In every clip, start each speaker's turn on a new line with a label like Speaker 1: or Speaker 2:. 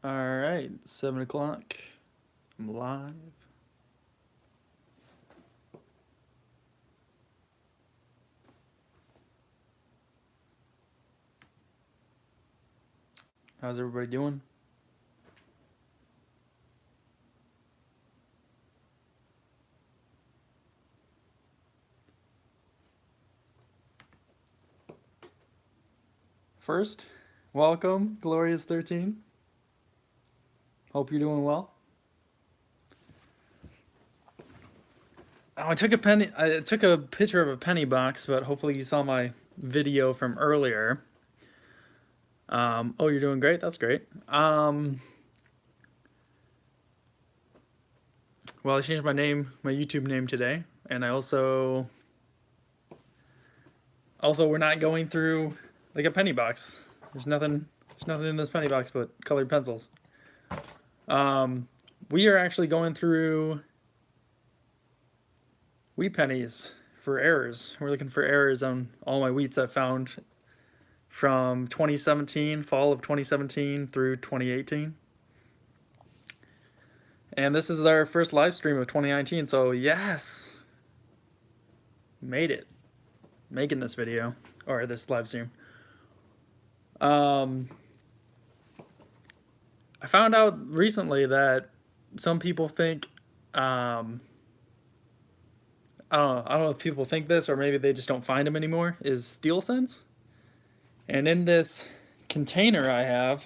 Speaker 1: Alright, 7 o'clock. I'm live. How's everybody doing? First, welcome, Glorious13. Hope you're doing well. Oh, I took a picture of a penny box, but hopefully you saw my video from earlier. Oh, you're doing great. That's great. Well, I changed my YouTube name today, and I also we're not going through like a penny box. There's nothing in this penny box but colored pencils. We are actually going through wheat pennies for errors. We're looking for errors on all my wheats I've found from 2017, fall of 2017 through 2018. And this is our first live stream of 2019, so yes, made it. Making this video, or this live stream. I found out recently that some people think, I don't know if people think this or maybe they just don't find them anymore, is steel cents. And in this container I have,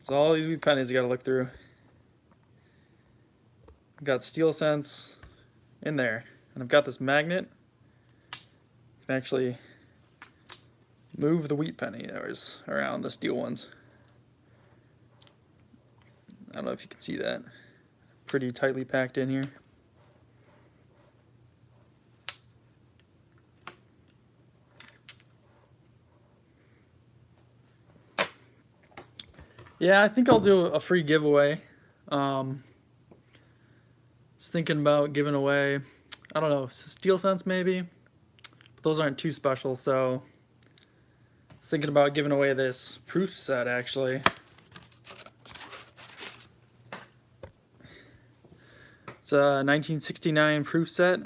Speaker 1: so all these wheat pennies you gotta look through. I've got steel cents in there, and I've got this magnet. You can actually move the wheat penny around the steel ones. I don't know if you can see that. Pretty tightly packed in here. Yeah, I think I'll do a free giveaway. Just thinking about giving away, I don't know, steel cents maybe, but those aren't too special, so I was thinking about giving away this proof set actually. It's a 1969 proof set.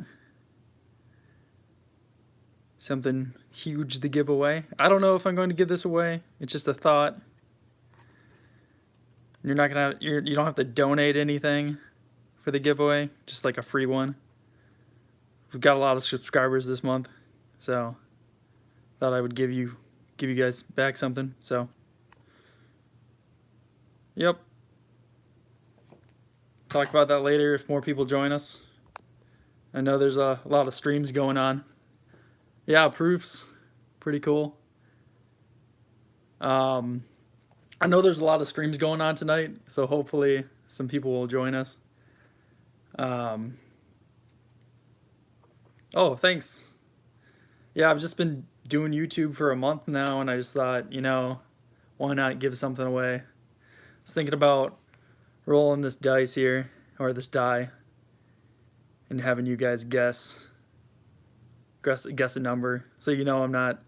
Speaker 1: Something huge to give away. I don't know if I'm going to give this away. It's just a thought. You don't have to donate anything for the giveaway, just like a free one. We've got a lot of subscribers this month, so thought I would give you guys back something. So, yep. Talk about that later if more people join us. I know there's a lot of streams going on. Yeah, proofs, pretty cool. I know there's a lot of streams going on tonight, so hopefully some people will join us. Oh, thanks. Yeah, I've just been doing YouTube for a month now, and I just thought, why not give something away? I was thinking about rolling this dice here, or this die, and having you guys guess a number, so I'm not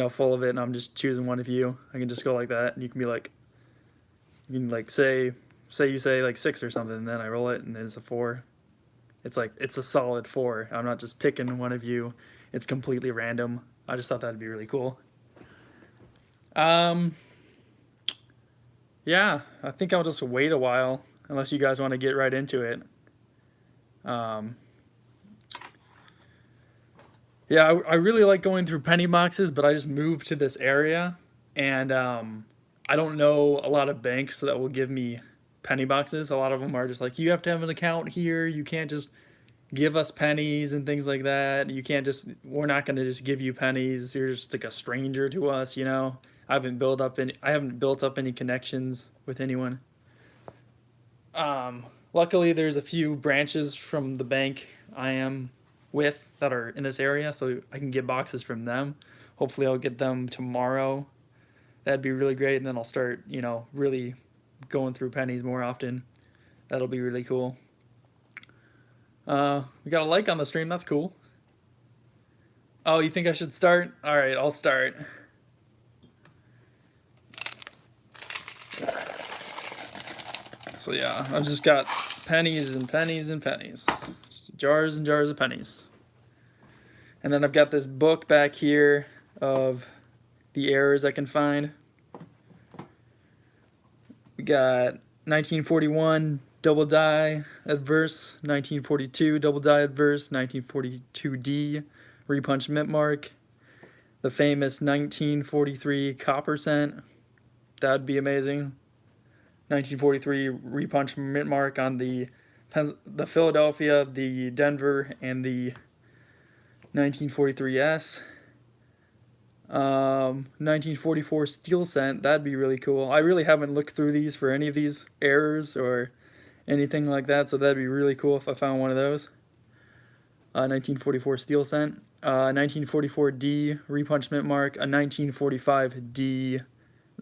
Speaker 1: full of it and I'm just choosing one of you. I can just go like that, and you can be like, say you say like 6 or something, and then I roll it and then it's a 4. It's a solid 4. I'm not just picking one of you. It's completely random. I just thought that'd be really cool. Yeah, I think I'll just wait a while unless you guys want to get right into it. Yeah, I really like going through penny boxes, but I just moved to this area, and I don't know a lot of banks that will give me penny boxes. A lot of them are just like, you have to have an account here. You can't just give us pennies and things like that. We're not going to just give you pennies. You're just like a stranger to us, I haven't built up any connections with anyone. Luckily, there's a few branches from the bank I am with that are in this area, so I can get boxes from them. Hopefully I'll get them tomorrow. That'd be really great, and then I'll start, really going through pennies more often. That'll be really cool. We got a like on the stream, that's cool. Oh, you think I should start? Alright, I'll start. So yeah, I've just got pennies and pennies and pennies. Just jars and jars of pennies. And then I've got this book back here of the errors I can find. We got 1941 double die adverse, 1942 double die adverse, 1942D repunch mint mark, the famous 1943 copper cent. That'd be amazing. 1943 repunch mint mark on the Philadelphia, the Denver, and the 1943S. 1944 steel cent. That'd be really cool. I really haven't looked through these for any of these errors or anything like that, so that'd be really cool if I found one of those. 1944 steel cent. 1944D repunch mint mark. A 1945D.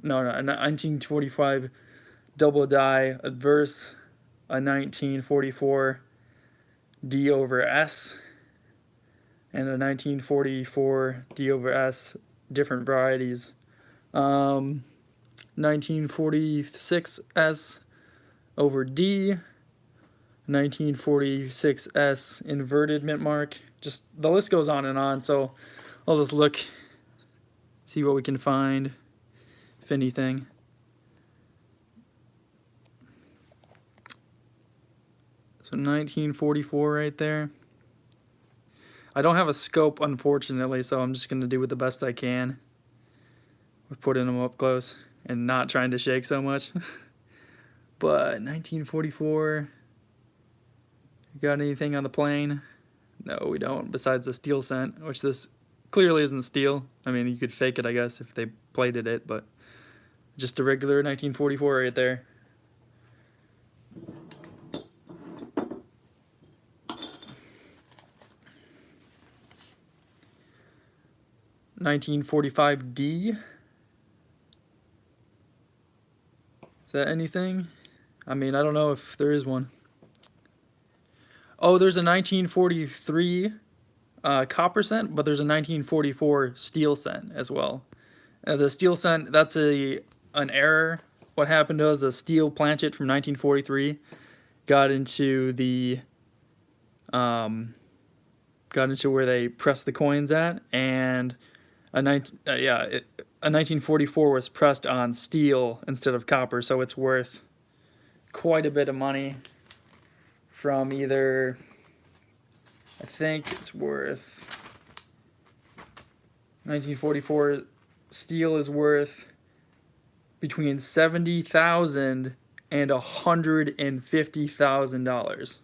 Speaker 1: No, a 1945 double die adverse. A 1944 D over S. And a 1944 D over S, different varieties. 1946S over D, 1946S inverted mint mark. Just the list goes on and on, so I'll just look, see what we can find, if anything. So 1944 right there. I don't have a scope, unfortunately, so I'm just going to do it the best I can with putting them up close and not trying to shake so much. But 1944, you got anything on the plane? No, we don't, besides the steel cent, which this clearly isn't steel. I mean, you could fake it, I guess, if they plated it, but just a regular 1944 right there. $1945D. Is that anything? I mean, I don't know if there is one. Oh, there's a 1943 copper cent, but there's a 1944 steel cent as well. The steel cent, that's an error. What happened was a steel planchet from 1943 got into where they pressed the coins at, and a 1944 was pressed on steel instead of copper, so it's worth quite a bit of money from either, I think it's worth, 1944 steel is worth between $70,000 and $150,000.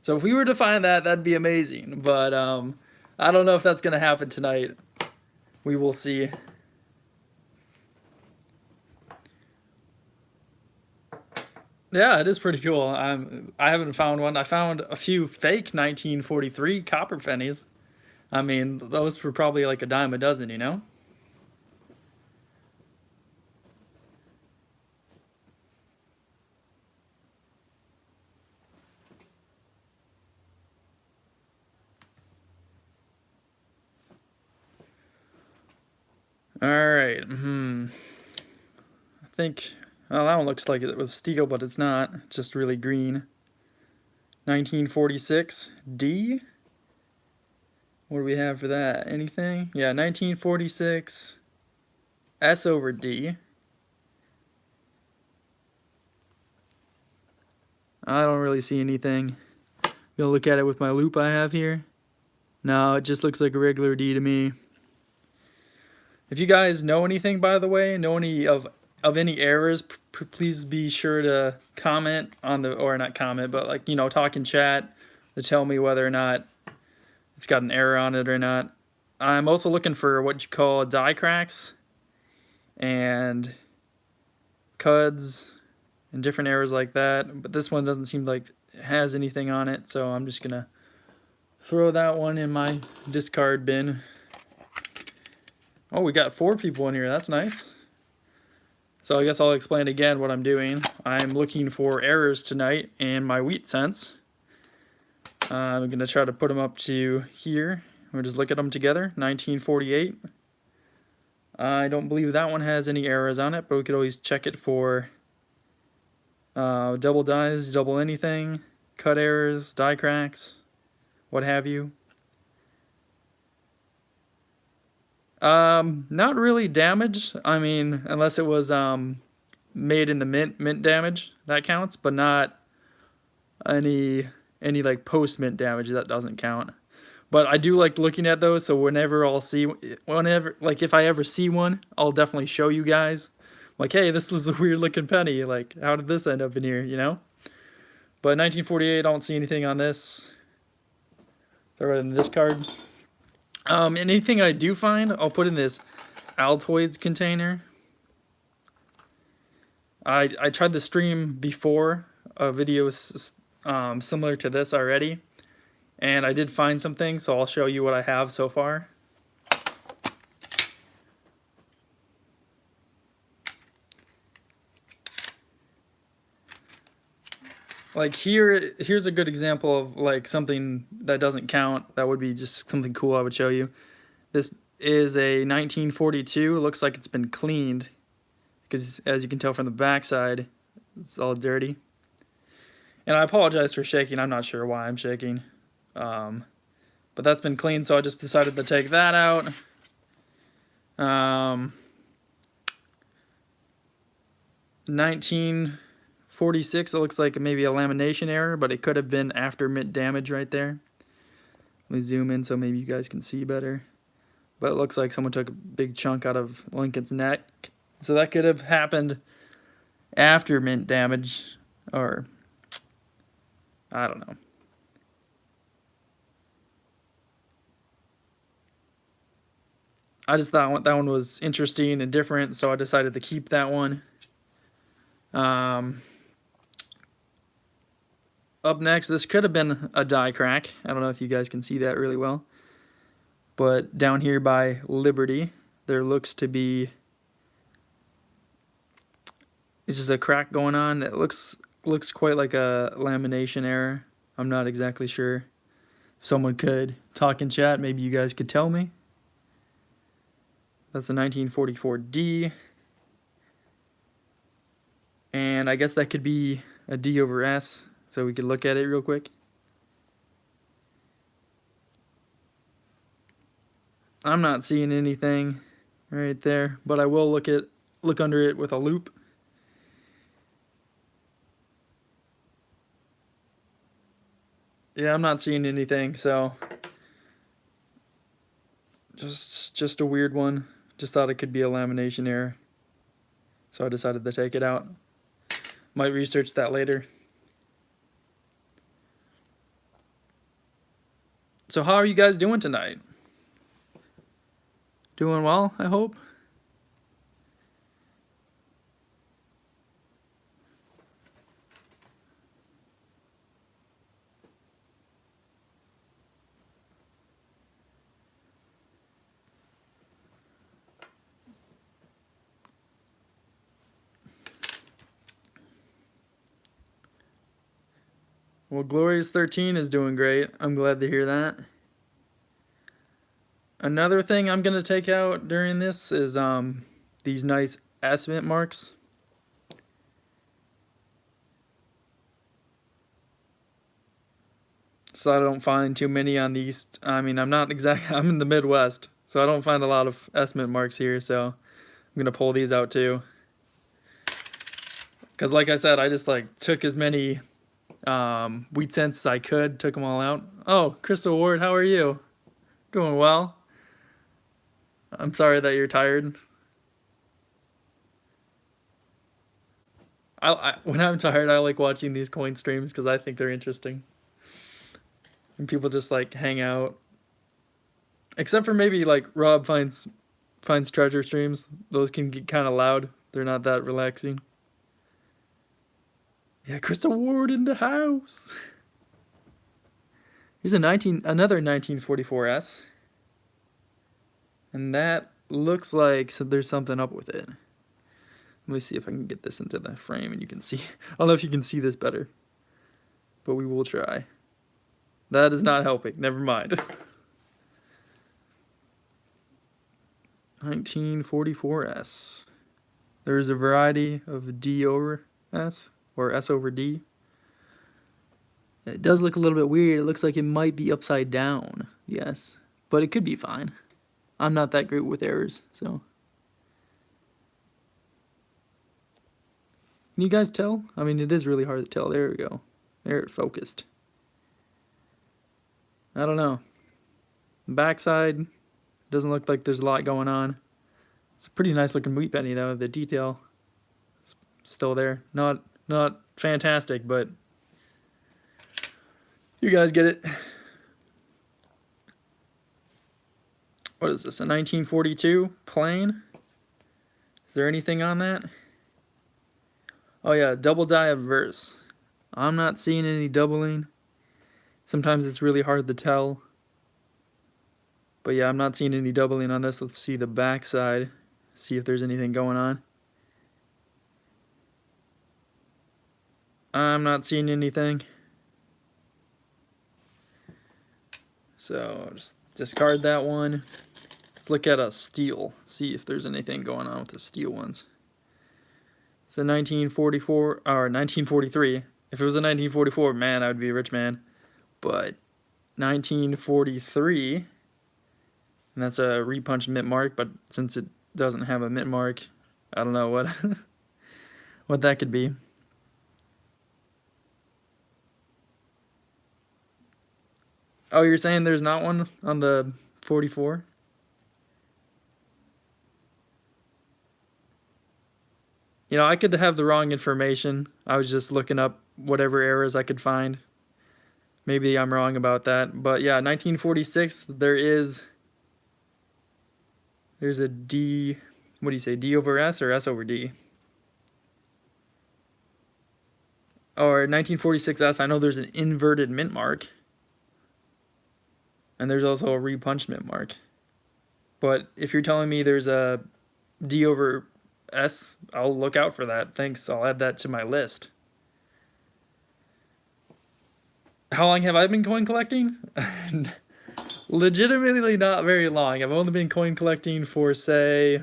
Speaker 1: So if we were to find that, that'd be amazing, but I don't know if that's going to happen tonight. We will see. Yeah, it is pretty cool. I haven't found one. I found a few fake 1943 copper pennies. I mean, those were probably like a dime a dozen, you know? Alright, I think, well, that one looks like it was steel, but it's not. It's just really green. 1946 D. What do we have for that? Anything? Yeah, 1946 S over D. I don't really see anything. Gonna look at it with my loupe I have here. No, it just looks like a regular D to me. If you guys know anything, by the way, know any of any errors, please be sure to comment on the, or not comment, but like, you know, talk in chat to tell me whether or not it's got an error on it or not. I'm also looking for what you call die cracks and cuds and different errors like that, but this one doesn't seem like it has anything on it, so I'm just gonna throw that one in my discard bin. Oh, we got 4 people in here. That's nice. So I guess I'll explain again what I'm doing. I'm looking for errors tonight in my wheat cents. I'm going to try to put them up to here. We'll just look at them together. 1948. I don't believe that one has any errors on it, but we could always check it for Double dies, double anything, cut errors, die cracks, what have you. Not really damage. I mean, unless it was made in the mint damage, that counts, but not any like post mint damage, that doesn't count. But I do like looking at those, so whenever like if I ever see one, I'll definitely show you guys. Like, hey, this is a weird looking penny. Like, how did this end up in here, you know? But 1948, I don't see anything on this. Throw it in this card. Anything I do find, I'll put in this Altoids container. I tried the stream before a video similar to this already, and I did find some things, so I'll show you what I have so far. Like here's a good example of like something that doesn't count. That would be just something cool I would show you. This is a 1942. It looks like it's been cleaned because as you can tell from the backside, it's all dirty. And I apologize for shaking. I'm not sure why I'm shaking. But that's been cleaned, so I just decided to take that out. 1946, it looks like maybe a lamination error, but it could have been after mint damage right there. Let me zoom in so maybe you guys can see better. But it looks like someone took a big chunk out of Lincoln's neck. So that could have happened after mint damage, or I don't know. I just thought that one was interesting and different, so I decided to keep that one. Up next, this could have been a die crack. I don't know if you guys can see that really well. But down here by Liberty, there looks to be just a crack going on. It looks quite like a lamination error. I'm not exactly sure. If someone could talk in chat, maybe you guys could tell me. That's a 1944D. And I guess that could be a D over S, so we could look at it real quick. I'm not seeing anything right there, but I will look under it with a loop. Yeah, I'm not seeing anything, so just a weird one. Just thought it could be a lamination error, so I decided to take it out. Might research that later. So how are you guys doing tonight? Doing well, I hope. Well, Glorious 13 is doing great. I'm glad to hear that. Another thing I'm gonna take out during this is these nice S-mint marks. So I don't find too many on the east. I mean, I'm in the Midwest, so I don't find a lot of S-mint marks here, so I'm gonna pull these out too. Because like I said, I just like took as many wheat cents as I could, took them all out. Oh, Crystal Ward, how are you? Doing well. I'm sorry that you're tired. When I'm tired, I like watching these coin streams because I think they're interesting. And people just like hang out. Except for maybe like Rob finds treasure streams. Those can get kind of loud. They're not that relaxing. Yeah, Crystal Ward in the house. Here's another 1944S. And that looks like there's something up with it. Let me see if I can get this into the frame and you can see. I don't know if you can see this better, but we will try. That is not helping. Never mind. 1944S. There's a variety of D over S. or S over D. It does look a little bit weird. It looks like it might be upside down. Yes, but it could be fine. I'm not that great with errors, so. Can you guys tell? I mean, it is really hard to tell. There we go. There, it focused. I don't know. Backside doesn't look like there's a lot going on. It's a pretty nice looking wheat penny though. The detail is still there. Not fantastic, but you guys get it. What is this? A 1942 plain? Is there anything on that? Oh yeah, double die of verse. I'm not seeing any doubling. Sometimes it's really hard to tell. But yeah, I'm not seeing any doubling on this. Let's see the back side. See if there's anything going on. I'm not seeing anything. So just discard that one. Let's look at a steel. See if there's anything going on with the steel ones. It's a 1944 or 1943. If it was a 1944, man, I would be a rich man. But 1943, and that's a repunched mint mark. But since it doesn't have a mint mark, I don't know what what that could be. Oh, you're saying there's not one on the 44? You know, I could have the wrong information. I was just looking up whatever errors I could find. Maybe I'm wrong about that. But yeah, 1946, there's a D, what do you say, D over S or S over D? Or 1946S, I know there's an inverted mint mark. And there's also a repunched mint mark. But if you're telling me there's a D over S, I'll look out for that. Thanks, I'll add that to my list. How long have I been coin collecting? Legitimately not very long. I've only been coin collecting for, say,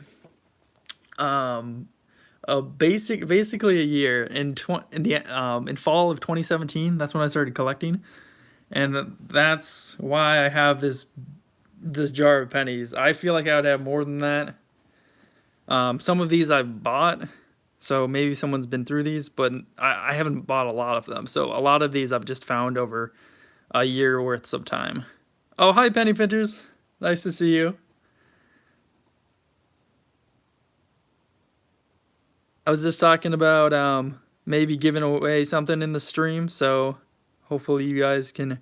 Speaker 1: basically a year. In fall of 2017, that's when I started collecting, and that's why I have this jar of pennies. I feel like I would have more than that. Some of these I've bought, so maybe someone's been through these, but I haven't bought a lot of them. So a lot of these I've just found over a year worth of time. Oh, hi, Penny Pinters. Nice to see you. I was just talking about maybe giving away something in the stream, so hopefully you guys can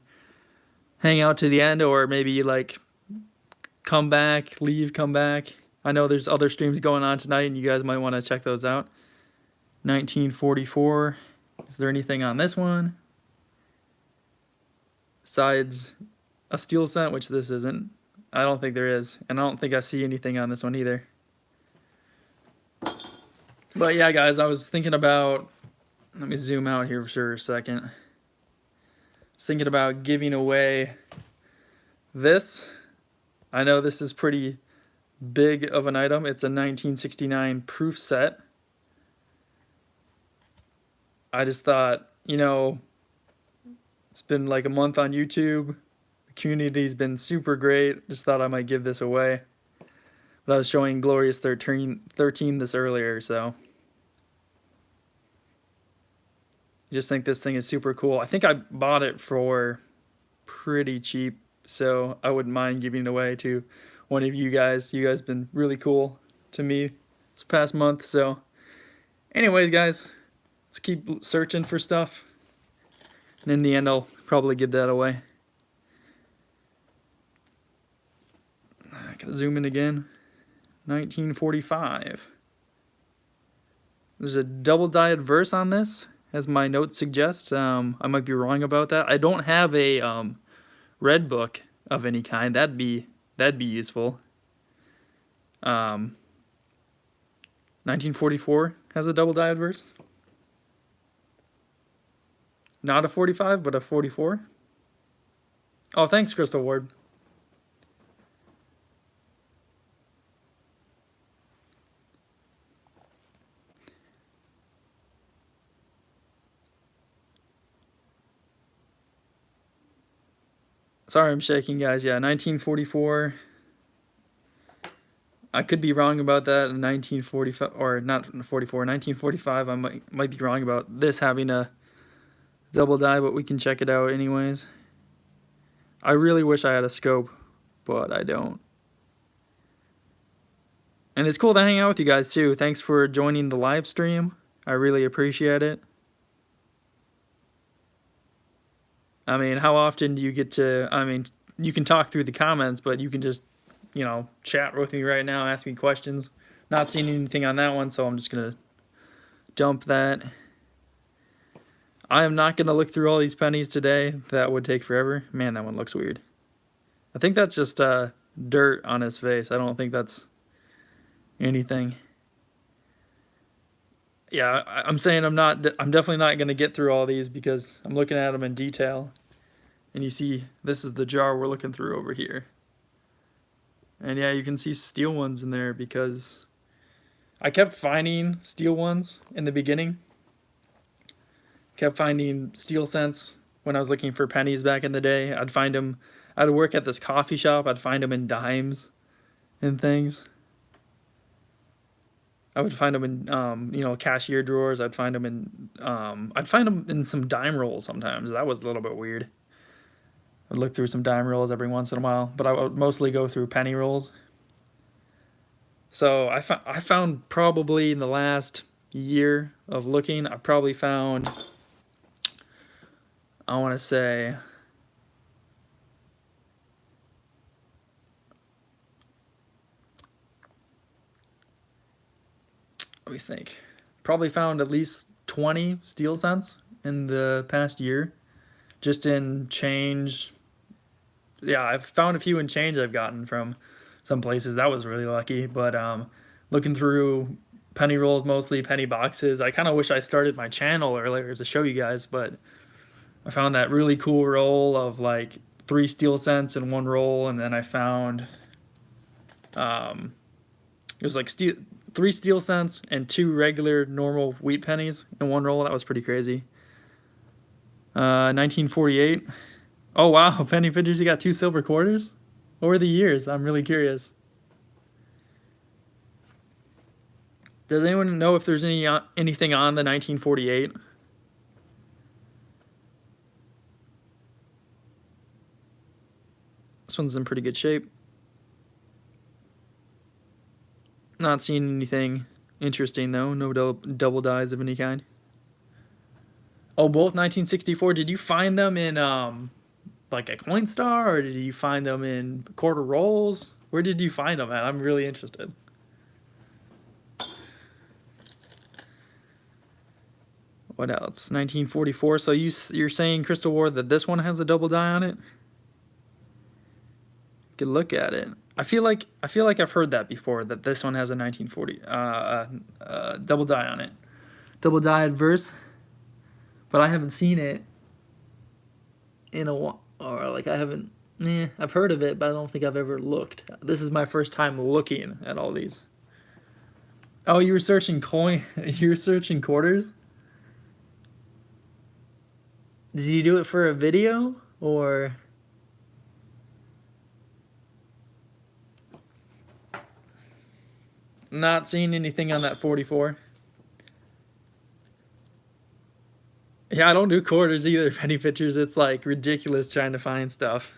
Speaker 1: hang out to the end, or maybe like come back, come back. I know there's other streams going on tonight, and you guys might want to check those out. 1944. Is there anything on this one? Besides a steel cent, which this isn't. I don't think there is. And I don't think I see anything on this one either. But yeah, guys, I was thinking about... Let me zoom out here for a second. I was thinking about giving away this. I know this is pretty big of an item. It's a 1969 proof set. I just thought, you know, it's been like a month on YouTube. The community's been super great. Just thought I might give this away. But I was showing Glorious 13 this earlier, so. I just think this thing is super cool. I think I bought it for pretty cheap, so I wouldn't mind giving it away to one of you guys. You guys have been really cool to me this past month, so. Anyways, guys, let's keep searching for stuff. And in the end, I'll probably give that away. I gotta zoom in again. 1945. There's a double-dyed verse on this, as my notes suggest. I might be wrong about that. I don't have a red book of any kind. That'd be useful. 1944 has a double-dyed verse. Not a 45, but a 44. Oh, thanks, Crystal Ward. Sorry I'm shaking, guys. Yeah, 1944. I could be wrong about that in 1945, or not 44, 1945. I might be wrong about this having a double die, but we can check it out anyways. I really wish I had a scope, but I don't. And it's cool to hang out with you guys too. Thanks for joining the live stream. I really appreciate it. I mean, how often do you get to, I mean, you can talk through the comments, but you can just, you know, chat with me right now, ask me questions. Not seeing anything on that one, so I'm just going to dump that. I am not going to look through all these pennies today. That would take forever. Man, that one looks weird. I think that's just dirt on his face. I don't think that's anything. Yeah, I'm saying I'm definitely not going to get through all these because I'm looking at them in detail. And you see, this is the jar we're looking through over here. And yeah, you can see steel ones in there because I kept finding steel ones in the beginning. Kept finding steel cents when I was looking for pennies back in the day. I'd find them, I'd work at this coffee shop, I'd find them in dimes and things. I would find them in, you know, cashier drawers. I'd find them in some dime rolls sometimes. That was a little bit weird. I'd look through some dime rolls every once in a while, but I would mostly go through penny rolls. So I found probably in the last year of looking, I probably found, I want to say, let me think, probably found at least 20 steel cents in the past year, just in change. Yeah, I've found a few in change I've gotten from some places. That was really lucky. But looking through penny rolls, mostly penny boxes, I kind of wish I started my channel earlier to show you guys, but I found that really cool roll of like 3 steel cents in one roll, and then I found it was like 3 steel cents and 2 regular normal wheat pennies in one roll. That was pretty crazy. 1948. Oh wow, penny pinchers, you got 2 silver quarters? What were the years? I'm really curious. Does anyone know if there's anything on the 1948? This one's in pretty good shape. Not seeing anything interesting though. No double dies of any kind. Oh, both 1964. Did you find them in like a Coinstar, or did you find them in quarter rolls? Where did you find them at? I'm really interested. What else? 1944. So you're saying, Crystal Ward, that this one has a double die on it? Good look at it. I feel like I've heard that before, that this one has a 1940 double die on it. Double die adverse. But I haven't seen it in a while, or like I haven't. I've heard of it, but I don't think I've ever looked. This is my first time looking at all these. Oh, you were searching you were searching quarters? Did you do it for a video, or? Not seeing anything on that 44. Yeah, I don't do quarters either, penny pictures. It's like ridiculous trying to find stuff.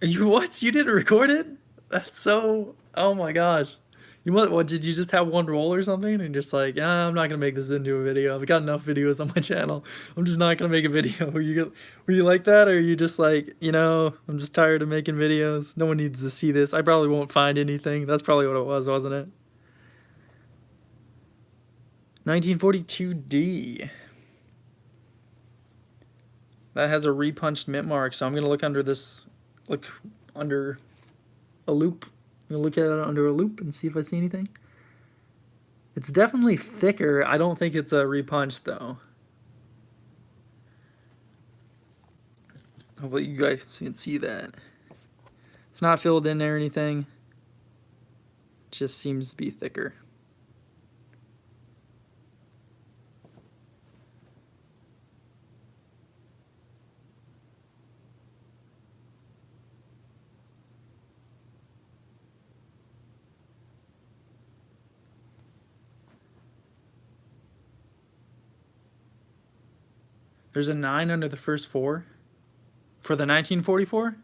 Speaker 1: You what? You didn't record it? That's so. Oh my gosh. What, did you just have one roll or something and just like, I'm not gonna make this into a video. I've got enough videos on my channel. I'm just not gonna make a video. Were you like that, or are you just like, I'm just tired of making videos. No one needs to see this. I probably won't find anything. That's probably what it was, wasn't it? 1942D. That has a repunched mint mark, so I'm gonna look under this. Look under a loop. I'm gonna look at it under a loop and see if I see anything. It's definitely thicker. I don't think it's a repunch though. Hopefully you guys can see that. It's not filled in there or anything. just seems to be thicker. There's a 9 under the first 4 for the 1944.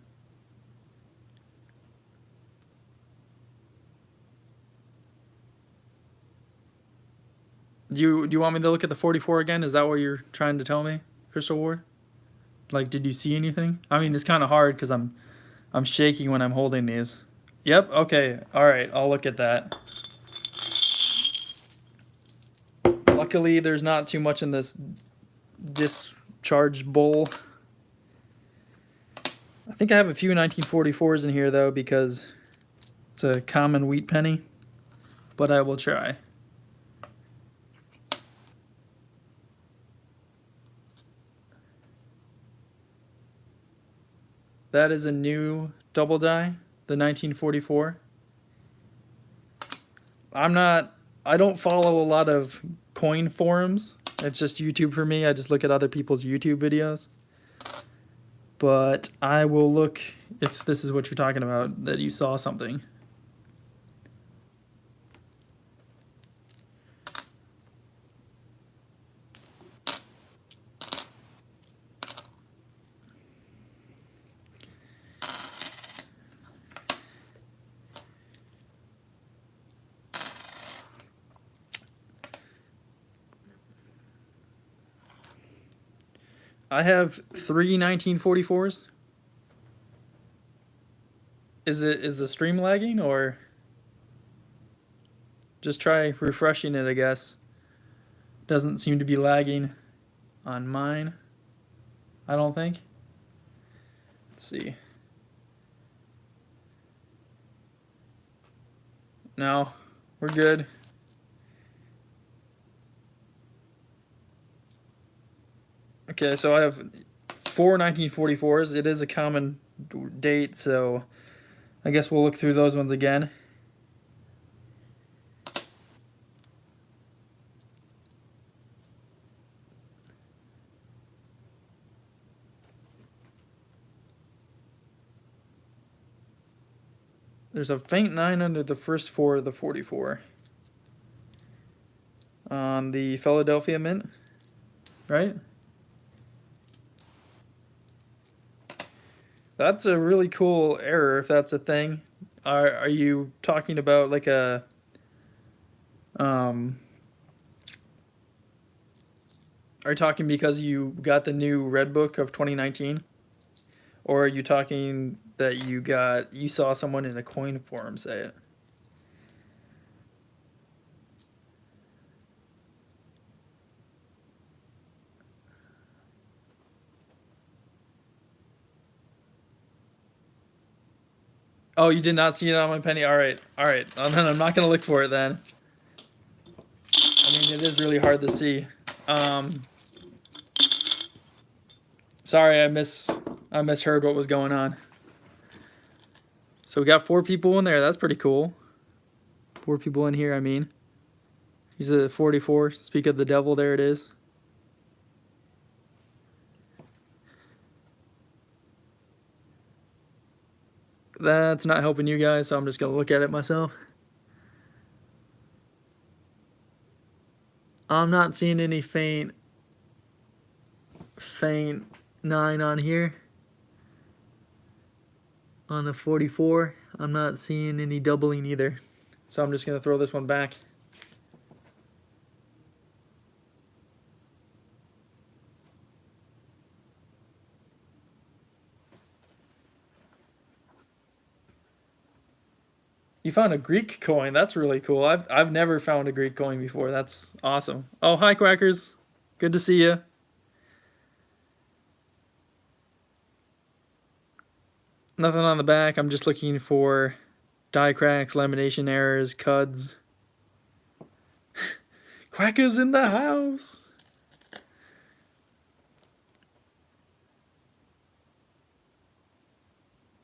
Speaker 1: Do you want me to look at the 44 again? Is that what you're trying to tell me, Crystal Ward? Like, did you see anything? I mean, it's kind of hard because I'm shaking when I'm holding these. Yep. Okay. All right. I'll look at that. Luckily, there's not too much in this discharge bowl. I think I have a few 1944s in here though because it's a common wheat penny, but I will try. That is a new double die, the 1944. I don't follow a lot of coin forums. It's just YouTube for me. I just look at other people's YouTube videos. But I will look if this is what you're talking about, that you saw something. I have 3 1944s. Is the stream lagging or just try refreshing it, I guess. Doesn't seem to be lagging on mine, I don't think. Let's see. No, we're good. Okay, so I have 4 1944s. It is a common date, so I guess we'll look through those ones again. There's a faint 9 under the first 4 of the 44. On the Philadelphia Mint, right? That's a really cool error, if that's a thing. Are you talking about like a are you talking because you got the new Red Book of 2019? Or are you talking that you saw someone in a coin forum say it? Oh, you did not see it on my penny? Alright, alright. Then I'm not going to look for it then. I mean, it is really hard to see. Sorry, I misheard what was going on. So we got 4 people in there. That's pretty cool. 4 people in here, I mean. He's a 44. Speak of the devil, there it is. That's not helping you guys, so I'm just going to look at it myself. I'm not seeing any faint 9 on here. On the 44, I'm not seeing any doubling either. So I'm just going to throw this one back. You found a Greek coin. That's really cool. I've never found a Greek coin before. That's awesome. Oh, hi, Quackers. Good to see you. Nothing on the back. I'm just looking for die cracks, lamination errors, cuds. Quackers in the house.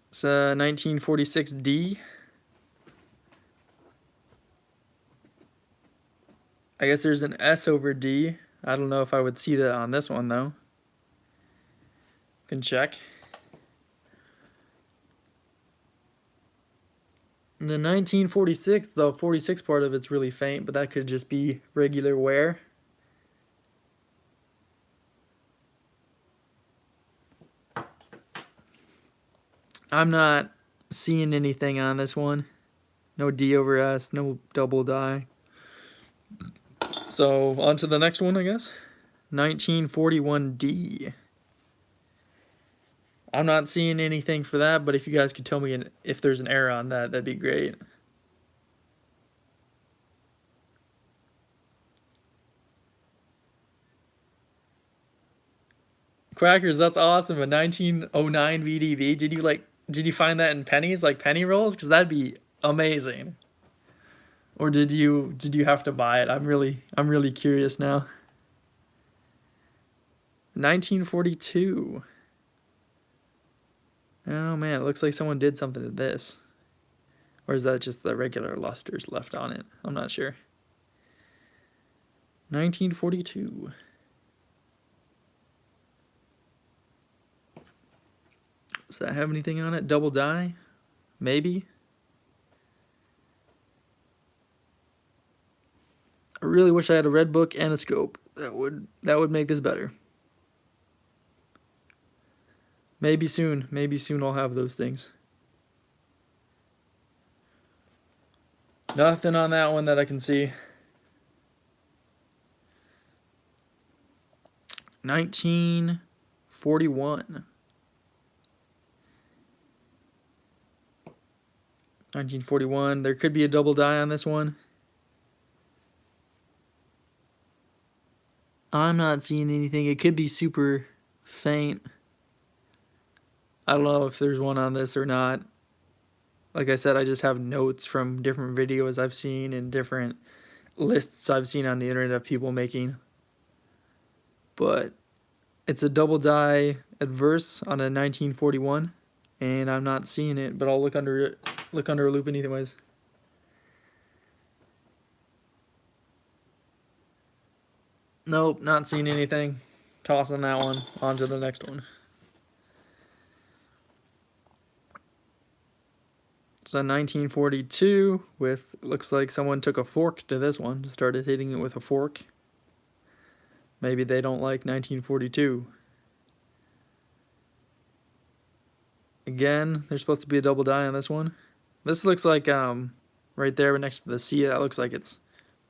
Speaker 1: It's 1946D. I guess there's an S over D. I don't know if I would see that on this one though. Can check. In the 1946, the 46 part of it's really faint, but that could just be regular wear. I'm not seeing anything on this one. No D over S, no double die. So on to the next one, I guess. 1941D. I'm not seeing anything for that, but if you guys could tell me if there's an error on that, that'd be great. Quackers, that's awesome. A 1909 VDV. Did you find that in pennies, like penny rolls? Because that'd be amazing. Or did you have to buy it? I'm really curious now. 1942. Oh man, it looks like someone did something to this. Or is that just the regular lusters left on it? I'm not sure. 1942. Does that have anything on it? Double die? Maybe? I really wish I had a red book and a scope. That would make this better. Maybe soon. Maybe soon I'll have those things. Nothing on that one that I can see. 1941. 1941. There could be a double die on this one. I'm not seeing anything. It could be super faint. I don't know if there's one on this or not. Like I said, I just have notes from different videos I've seen and different lists I've seen on the internet of people making. But it's a double die adverse on a 1941, and I'm not seeing it, but I'll look under a loop anyways. Nope, not seeing anything. Tossing that one. On to the next one. It's a 1942 with, looks like someone took a fork to this one, started hitting it with a fork. Maybe they don't like 1942. Again, there's supposed to be a double die on this one. This looks like right there next to the C, that looks like it's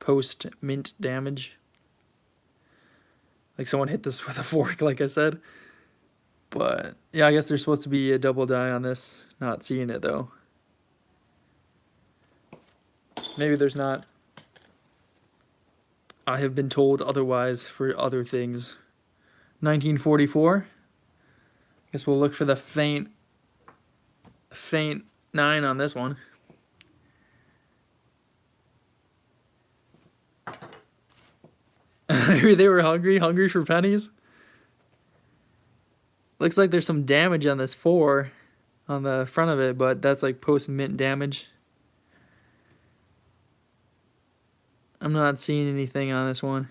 Speaker 1: post mint damage. Like someone hit this with a fork, like I said. But yeah, I guess there's supposed to be a double die on this. Not seeing it though. Maybe there's not. I have been told otherwise for other things. 1944. Guess we'll look for the faint 9 on this one. Maybe they were hungry for pennies. Looks like there's some damage on this 4 on the front of it, but that's like post-mint damage. I'm not seeing anything on this one.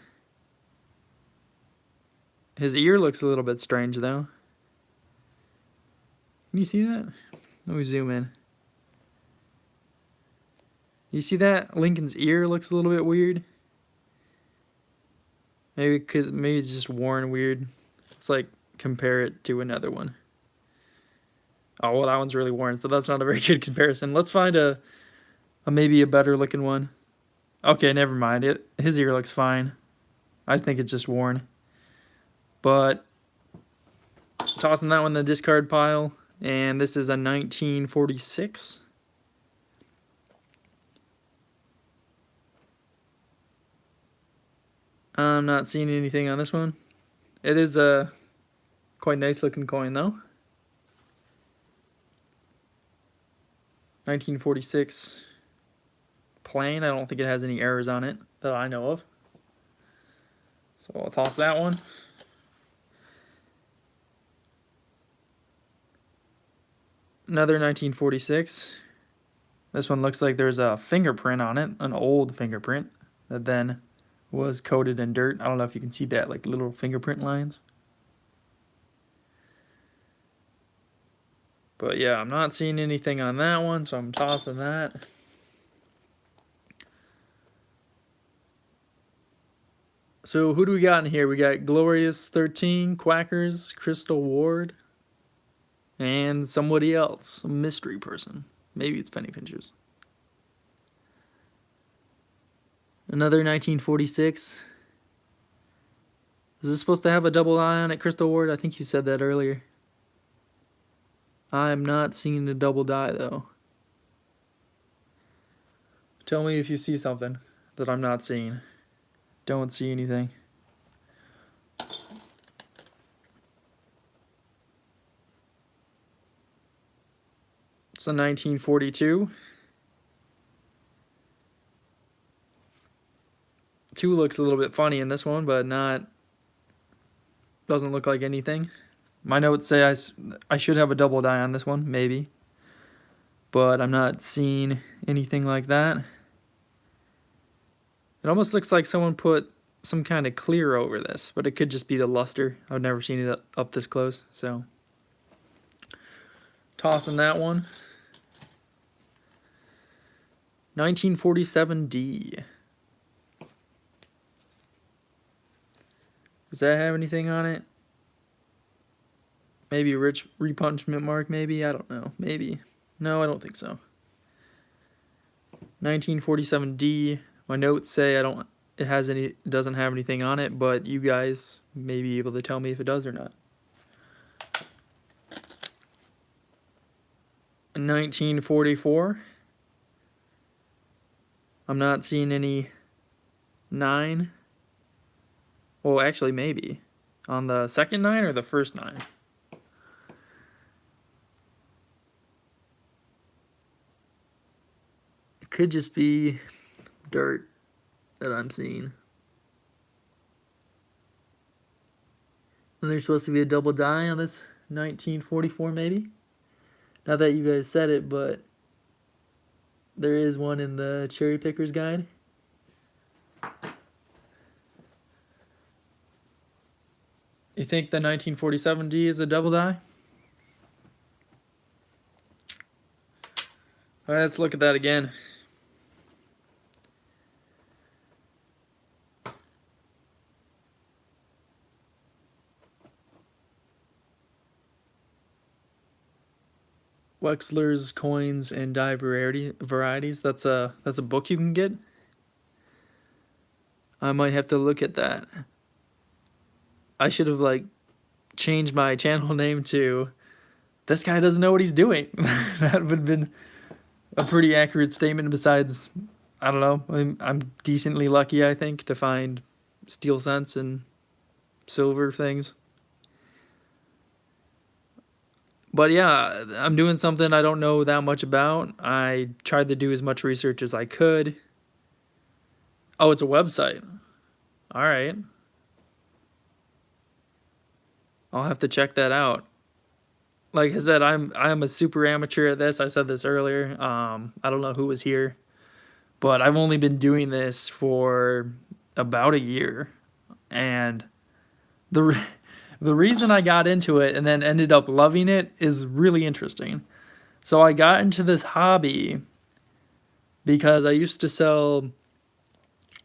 Speaker 1: His ear looks a little bit strange though. Can you see that? Let me zoom in. You see that? Lincoln's ear looks a little bit weird. Maybe it's just worn weird. Let's like compare it to another one. Oh well, that one's really worn, so that's not a very good comparison. Let's find a maybe a better looking one. Okay, never mind. His ear looks fine. I think it's just worn. But tossing that one in the discard pile. And this is a 1946. I'm not seeing anything on this one. It is a quite nice looking coin though. 1946. Plain. I don't think it has any errors on it that I know of. So I'll toss that one. Another 1946. This one looks like there's a fingerprint on it, an old fingerprint that then was coated in dirt. I don't know if you can see that, like little fingerprint lines. But yeah, I'm not seeing anything on that one, so I'm tossing that. So who do we got in here? We got Glorious 13, Quackers, Crystal Ward, and somebody else, a mystery person. Maybe it's Penny Pinchers. Another 1946. Is this supposed to have a double eye on it, Crystal Ward? I think you said that earlier. I'm not seeing the double die, though. Tell me if you see something that I'm not seeing. Don't see anything. It's a 1942. 2 looks a little bit funny in this one, but doesn't look like anything. My notes say I should have a double die on this one, maybe. But I'm not seeing anything like that. It almost looks like someone put some kind of clear over this, but it could just be the luster. I've never seen it up this close, so tossing that one. 1947D. Does that have anything on it? Maybe a rich repunchment mark, maybe? I don't know. Maybe. No, I don't think so. 1947D. My notes say it doesn't have anything on it, but you guys may be able to tell me if it does or not. 1944. I'm not seeing any 9. Well, actually, maybe. On the second 9 or the first 9? It could just be dirt that I'm seeing. And there's supposed to be a double die on this 1944, maybe? Not that you guys said it, but there is one in the Cherry Picker's Guide. You think the 1947D is a double die? All right, let's look at that again. Wexler's Coins and Die Varieties. That's a book you can get. I might have to look at that. I should have changed my channel name to "This guy doesn't know what he's doing." That would have been a pretty accurate statement. Besides, I don't know. I'm decently lucky, I think, to find steel cents and silver things. But yeah, I'm doing something I don't know that much about. I tried to do as much research as I could. Oh, it's a website. All right. I'll have to check that out. Like I said, I'm a super amateur at this. I said this earlier. I don't know who was here, but I've only been doing this for about a year, and the reason I got into it and then ended up loving it is really interesting. So I got into this hobby because I used to sell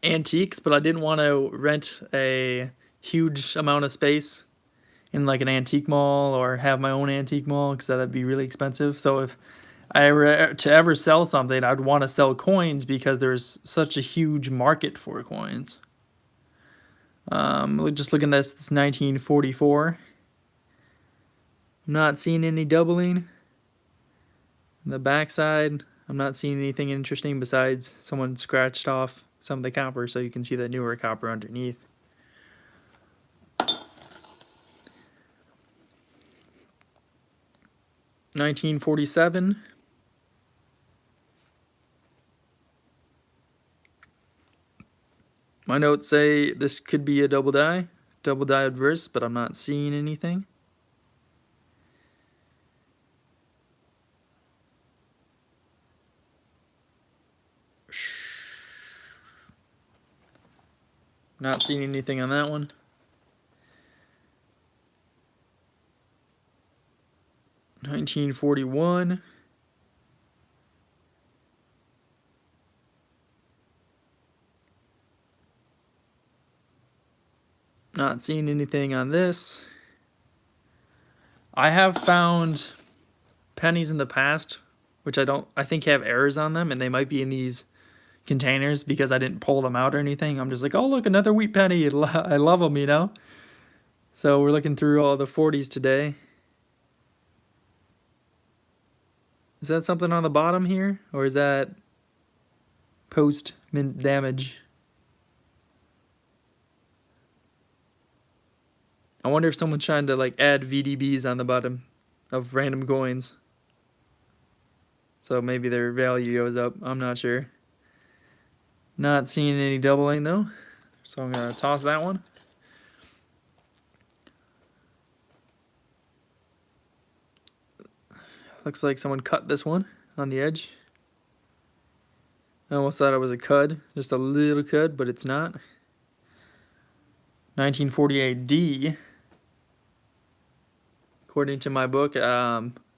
Speaker 1: antiques, but I didn't want to rent a huge amount of space in like an antique mall or have my own antique mall because that'd be really expensive. So if I were to ever sell something, I'd want to sell coins because there's such a huge market for coins. Just looking at this, it's 1944. I'm not seeing any doubling. The backside, I'm not seeing anything interesting besides someone scratched off some of the copper so you can see the newer copper underneath. $1947. My notes say this could be a double die adverse, but I'm not seeing anything. Not seeing anything on that one. $19.41. Not seeing anything on this. I have found pennies in the past, which I think have errors on them, and they might be in these containers because I didn't pull them out or anything. I'm just like, oh, look, another wheat penny. I love them, you know? So we're looking through all the 40s today. Is that something on the bottom here? Or is that post-mint damage? I wonder if someone's trying to like add VDBs on the bottom of random coins. So maybe their value goes up. I'm not sure. Not seeing any doubling though. So I'm going to toss that one. Looks like someone cut this one on the edge. I almost thought it was a cud. Just a little cud, but it's not. 1948D. According to my book,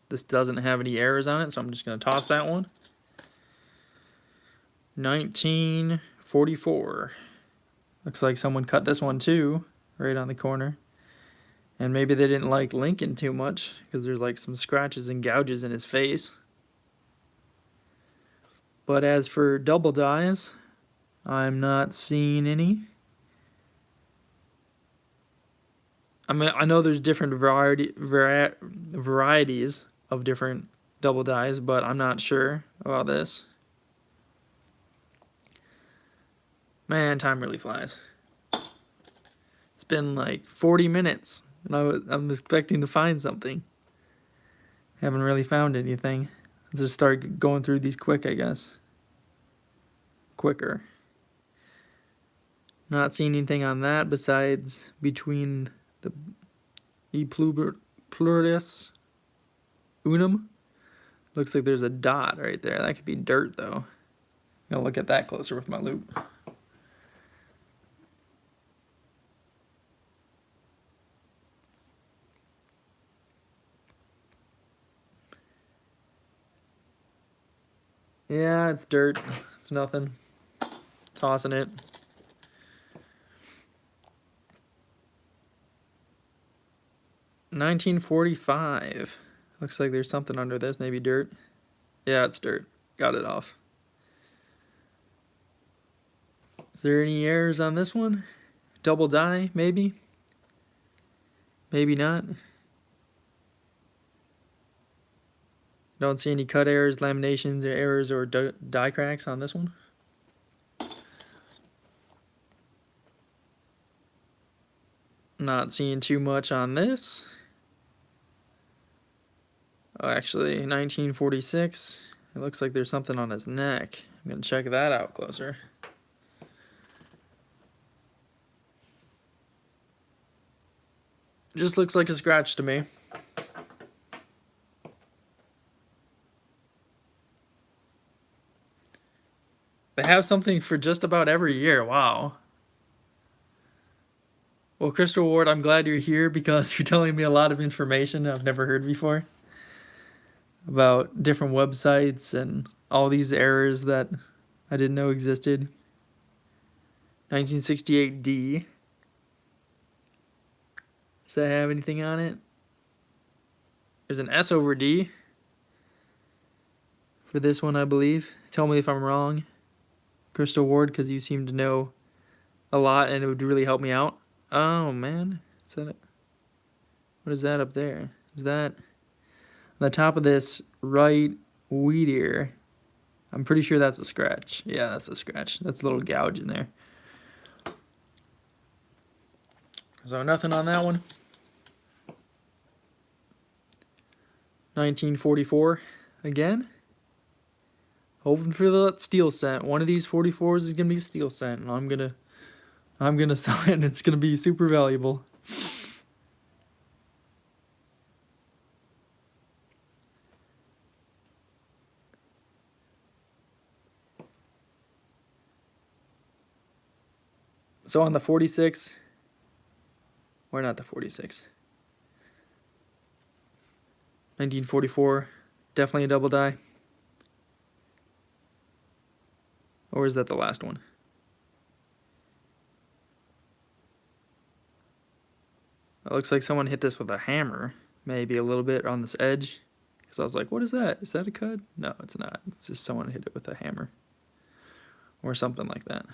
Speaker 1: this doesn't have any errors on it, so I'm just going to toss that one. 1944. Looks like someone cut this one too, right on the corner. And maybe they didn't like Lincoln too much, because there's like some scratches and gouges in his face. But as for double dies, I'm not seeing any. I mean, I know there's different varieties of different double dies, but I'm not sure about this. Man, time really flies. It's been like 40 minutes, and I'm expecting to find something. Haven't really found anything. Let's just start going through these quick, I guess. Quicker. Not seeing anything on that besides between the E pluribus unum. Looks like there's a dot right there. That could be dirt though. I'm gonna look at that closer with my loupe. Yeah, it's dirt. It's nothing. Tossing it. $19.45. Looks like there's something under this, maybe dirt. Yeah, it's dirt. Got it off. Is there any errors on this one? Double die, maybe? Maybe not. Don't see any cut errors, laminations, or errors, or die cracks on this one. Not seeing too much on this. Oh, actually, 1946. It looks like there's something on his neck. I'm going to check that out closer. Just looks like a scratch to me. They have something for just about every year. Wow. Well, Crystal Ward, I'm glad you're here because you're telling me a lot of information I've never heard before about different websites and all these errors that I didn't know existed. 1968D. Does that have anything on it? There's an S over D for this one, I believe. Tell me if I'm wrong, Crystal Ward, because you seem to know a lot and it would really help me out. Oh, man. Is that it? What is that up there? Is that on the top of this right wheat ear? I'm pretty sure that's a scratch. Yeah, that's a scratch. That's a little gouge in there. So nothing on that one. 1944 again. Hoping for the steel cent. One of these 44s is gonna be steel cent, and I'm gonna sell it, and it's gonna be super valuable. So on the 46, or not the 46, 1944, definitely a double die. Or is that the last one? It looks like someone hit this with a hammer, maybe a little bit on this edge. Because I was like, what is that? Is that a cut? No, it's not. It's just someone hit it with a hammer. Or something like that.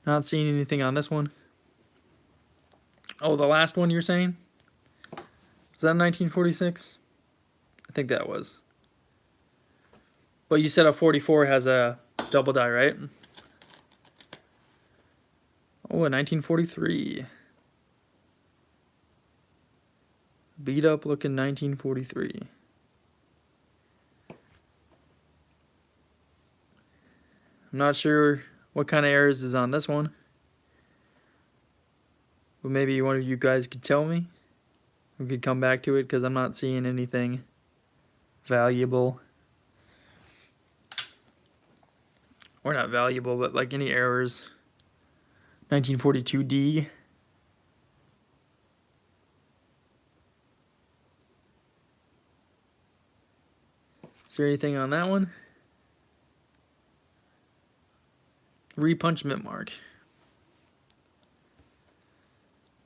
Speaker 1: Not seeing anything on this one. Oh, the last one you're saying? Was that 1946? I think that was. But you said a 44 has a double die, right? Oh, a 1943. Beat up looking 1943. I'm not sure what kind of errors is on this one. But maybe one of you guys could tell me. We could come back to it because I'm not seeing anything valuable. Or not valuable, but like any errors. 1942D. Is there anything on that one? Repunchment mark.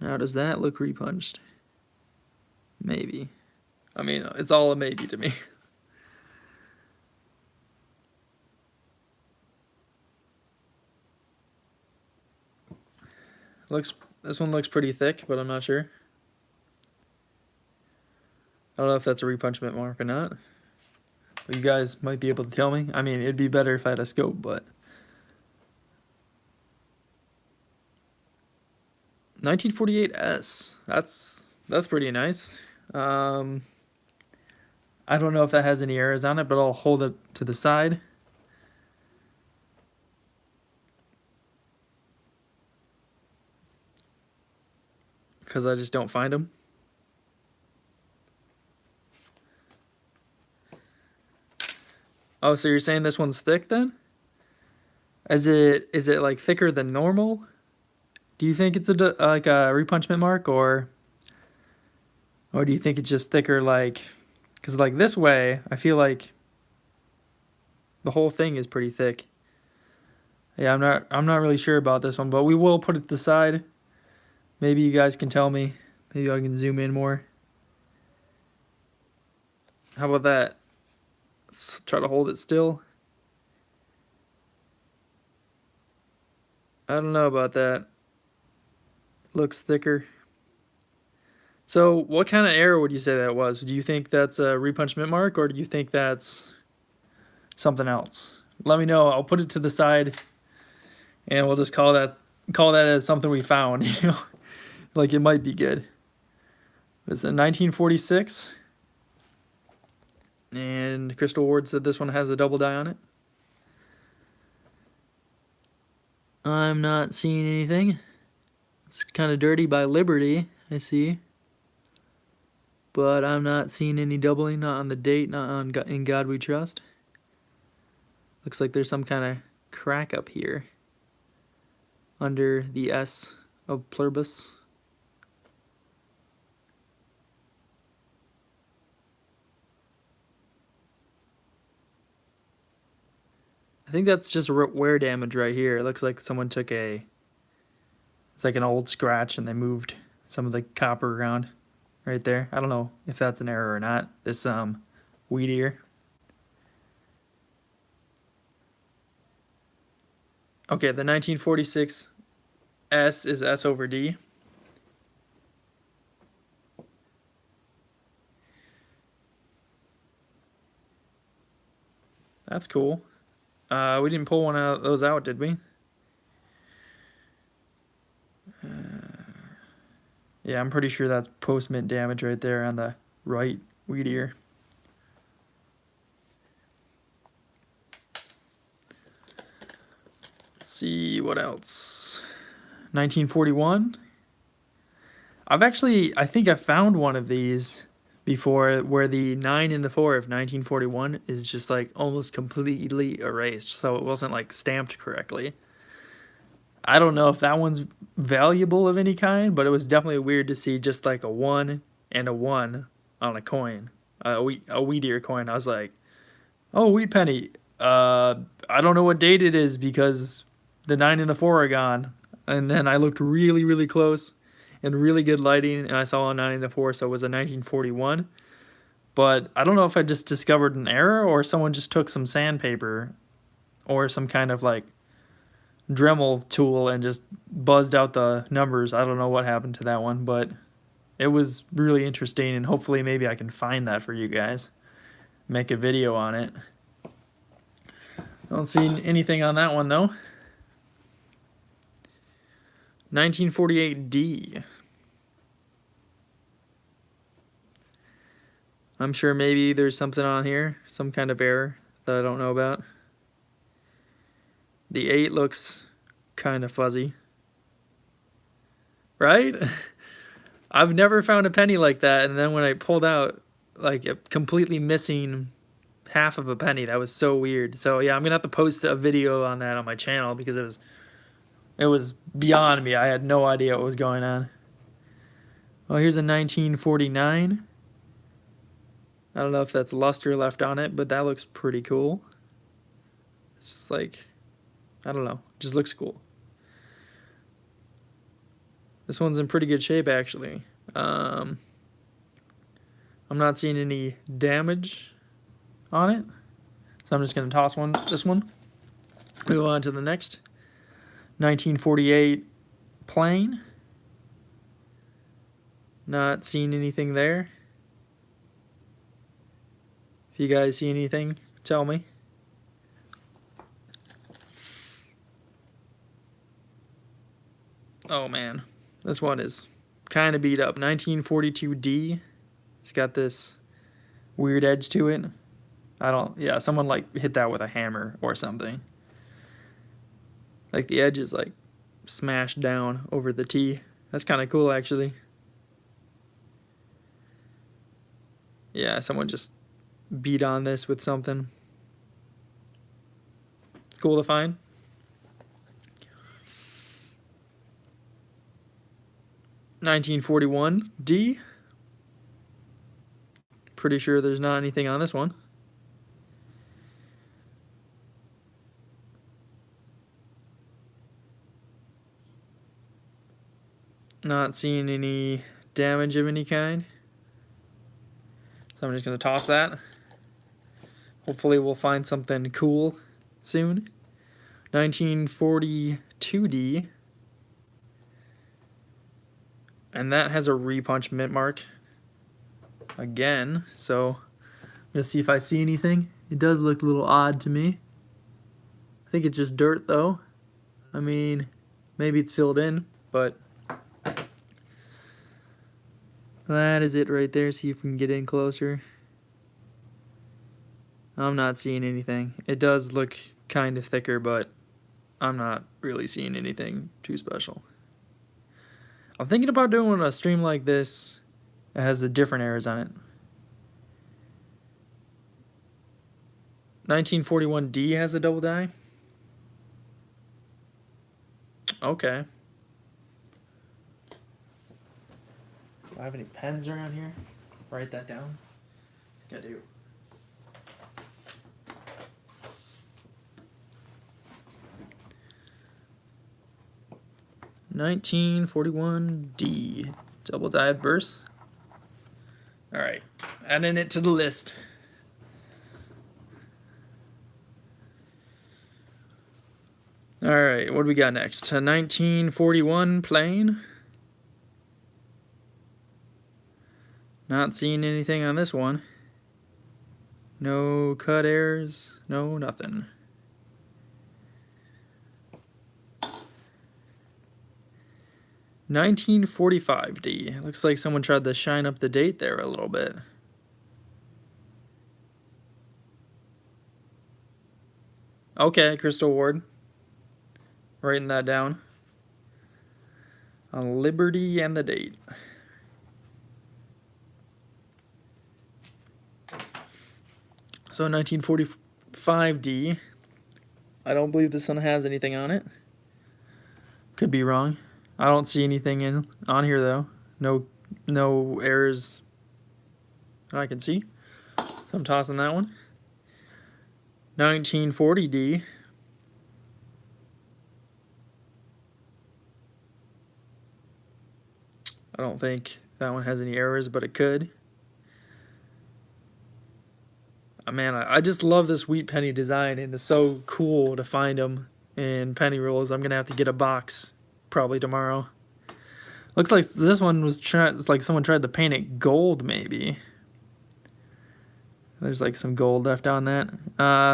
Speaker 1: Now, does that look repunched? Maybe. I mean, it's all a maybe to me. This one looks pretty thick, but I'm not sure. I don't know if that's a repunchment mark or not. But you guys might be able to tell me. I mean, it'd be better if I had a scope, but 1948S. That's pretty nice. I don't know if that has any errors on it, but I'll hold it to the side. Because I just don't find them. Oh, so you're saying this one's thick then? Is it like thicker than normal? Do you think it's like a repunchment mark, or do you think it's just thicker, like, because like this way I feel like the whole thing is pretty thick. Yeah, I'm not really sure about this one, but we will put it to the side. Maybe you guys can tell me. Maybe I can zoom in more. How about that? Let's try to hold it still. I don't know about that. Looks thicker. So what kind of error would you say that was? Do you think that's a repunchment mark, or do you think that's something else? Let me know. I'll put it to the side, and we'll just call that as something we found. You know, like it might be good. It's a 1946, and Crystal Ward said this one has a double die on it. I'm not seeing anything. It's kind of dirty by Liberty, I see. But I'm not seeing any doubling, not on the date, not on In God We Trust. Looks like there's some kind of crack up here under the S of pluribus. I think that's just wear damage right here. It looks like someone took it's like an old scratch and they moved some of the copper around right there. I don't know if that's an error or not. This wheat ear. Okay, the 1946 S is S over D. That's cool. We didn't pull one of those out, did we? Yeah, I'm pretty sure that's post-mint damage right there on the right wheat ear. Let's see what else. 1941. I think I found one of these before where the 9 and the 4 of 1941 is just like almost completely erased, so it wasn't like stamped correctly. I don't know if that one's valuable of any kind, but it was definitely weird to see just like a 1 and a 1 on a coin, a wheat ear coin. I was like, oh, wheat penny. I don't know what date it is because the 9 and the 4 are gone. And then I looked really, really close and really good lighting, and I saw a 9 and a 4, so it was a 1941. But I don't know if I just discovered an error or someone just took some sandpaper or some kind of like Dremel tool and just buzzed out the numbers. I don't know what happened to that one, but it was really interesting, and hopefully maybe I can find that for you guys. Make a video on it. Don't see anything on that one though. 1948D. I'm sure maybe there's something on here, some kind of error that I don't know about. The 8 looks kind of fuzzy. Right? I've never found a penny like that, and then when I pulled out, like, completely missing half of a penny, that was so weird. So yeah, I'm gonna have to post a video on that on my channel because it was beyond me. I had no idea what was going on. Well, here's a 1949. I don't know if that's luster left on it, but that looks pretty cool. It's like, I don't know, just looks cool. This one's in pretty good shape, actually. I'm not seeing any damage on it, so I'm just going to toss this one. Move on to the next. 1948 plain. Not seeing anything there. If you guys see anything, tell me. Oh man, this one is kind of beat up. 1942D. It's got this weird edge to it. Yeah, someone like hit that with a hammer or something. Like the edge is like smashed down over the T. That's kind of cool actually. Yeah, someone just beat on this with something. It's cool to find. $1941D. Pretty sure there's not anything on this one. Not seeing any damage of any kind. So I'm just going to toss that. Hopefully we'll find something cool soon. 1942D. And that has a repunch mint mark again. So I'm going to see if I see anything. It does look a little odd to me. I think it's just dirt though. I mean, maybe it's filled in, but that is it right there. See if we can get in closer. I'm not seeing anything. It does look kind of thicker, but I'm not really seeing anything too special. I'm thinking about doing a stream like this that has the different errors on it. 1941D has a double die. Okay. Do I have any pens around here? Write that down. I think I do. $1941D double die verse. All right, adding it to the list. All right, what do we got next? A 1941 plain. Not seeing anything on this one. No cut errors, no nothing. $1945D. Looks like someone tried to shine up the date there a little bit. Okay, Crystal Ward. Writing that down. On Liberty and the date. So 1945D. I don't believe this one has anything on it. Could be wrong. I don't see anything on here though. No errors that I can see. So I'm tossing that one. 1940D. I don't think that one has any errors, but it could. Man, I just love this wheat penny design, and it's so cool to find them in penny rolls. I'm gonna have to get a box probably tomorrow. Looks like this one was it's like someone tried to paint it gold, maybe. There's like some gold left on that.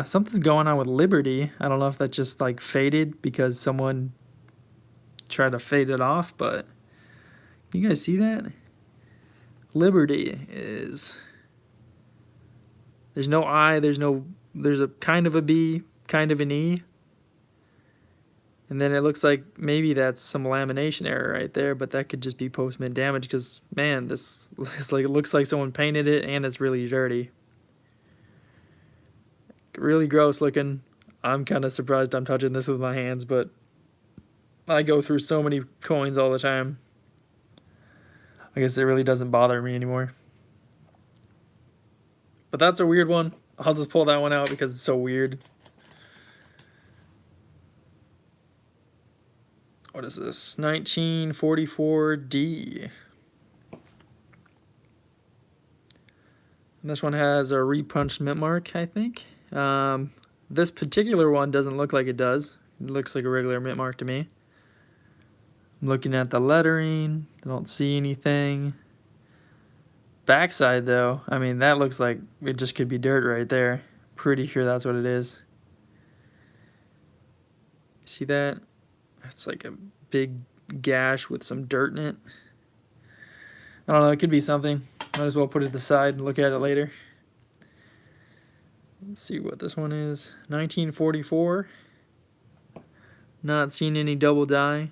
Speaker 1: Something's going on with Liberty. I don't know if that just like faded because someone tried to fade it off, but you guys see that? Liberty is... There's no I, there's a kind of a B, kind of an E. And then it looks like maybe that's some lamination error right there, but that could just be post-mint damage because, man, this is like, it looks like someone painted it and it's really dirty. Really gross looking. I'm kind of surprised I'm touching this with my hands, but I go through so many coins all the time. I guess it really doesn't bother me anymore. But that's a weird one. I'll just pull that one out because it's so weird. What is this? 1944D. And this one has a repunched mint mark, I think. This particular one doesn't look like it does. It looks like a regular mint mark to me. I'm looking at the lettering. I don't see anything. Backside though, I mean, that looks like it just could be dirt right there. Pretty sure that's what it is. See that? That's like a big gash with some dirt in it. I don't know, it could be something. Might as well put it to the side and look at it later. Let's see what this one is. 1944. Not seeing any double die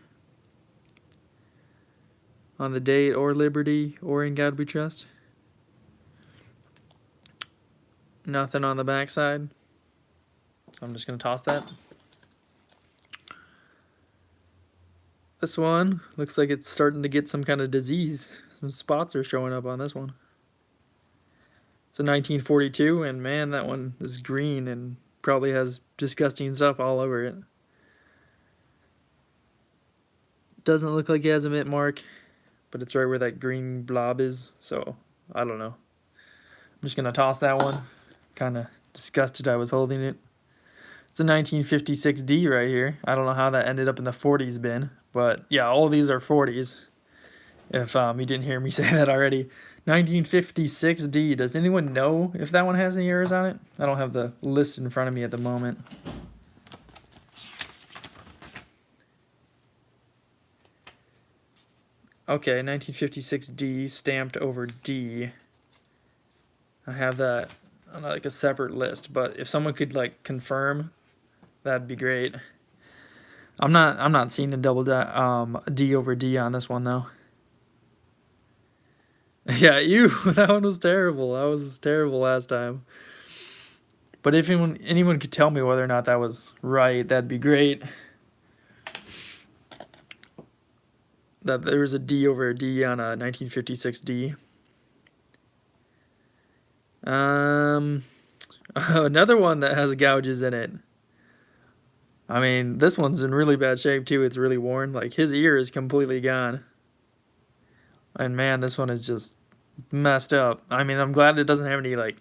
Speaker 1: on the date or Liberty or In God We Trust. Nothing on the back side. So I'm just going to toss that. This one looks like it's starting to get some kind of disease. Some spots are showing up on this one. It's a 1942, and man, that one is green and probably has disgusting stuff all over it. Doesn't look like it has a mint mark, but it's right where that green blob is, so I don't know. I'm just going to toss that one. Kind of disgusted I was holding it. It's a 1956D right here. I don't know how that ended up in the 40s bin, but yeah, all these are 40s. If you didn't hear me say that already. 1956D. Does anyone know if that one has any errors on it? I don't have the list in front of me at the moment. Okay, 1956D stamped over D. I have that on like a separate list, but if someone could like confirm, that'd be great. I'm not seeing a double D over D on this one though. Yeah, that one was terrible. That was terrible last time. But if anyone could tell me whether or not that was right, that'd be great. That there was a D over a D on a 1956D. Another one that has gouges in it. I mean, this one's in really bad shape too. It's really worn. Like, his ear is completely gone. And man, this one is just messed up. I mean, I'm glad it doesn't have any like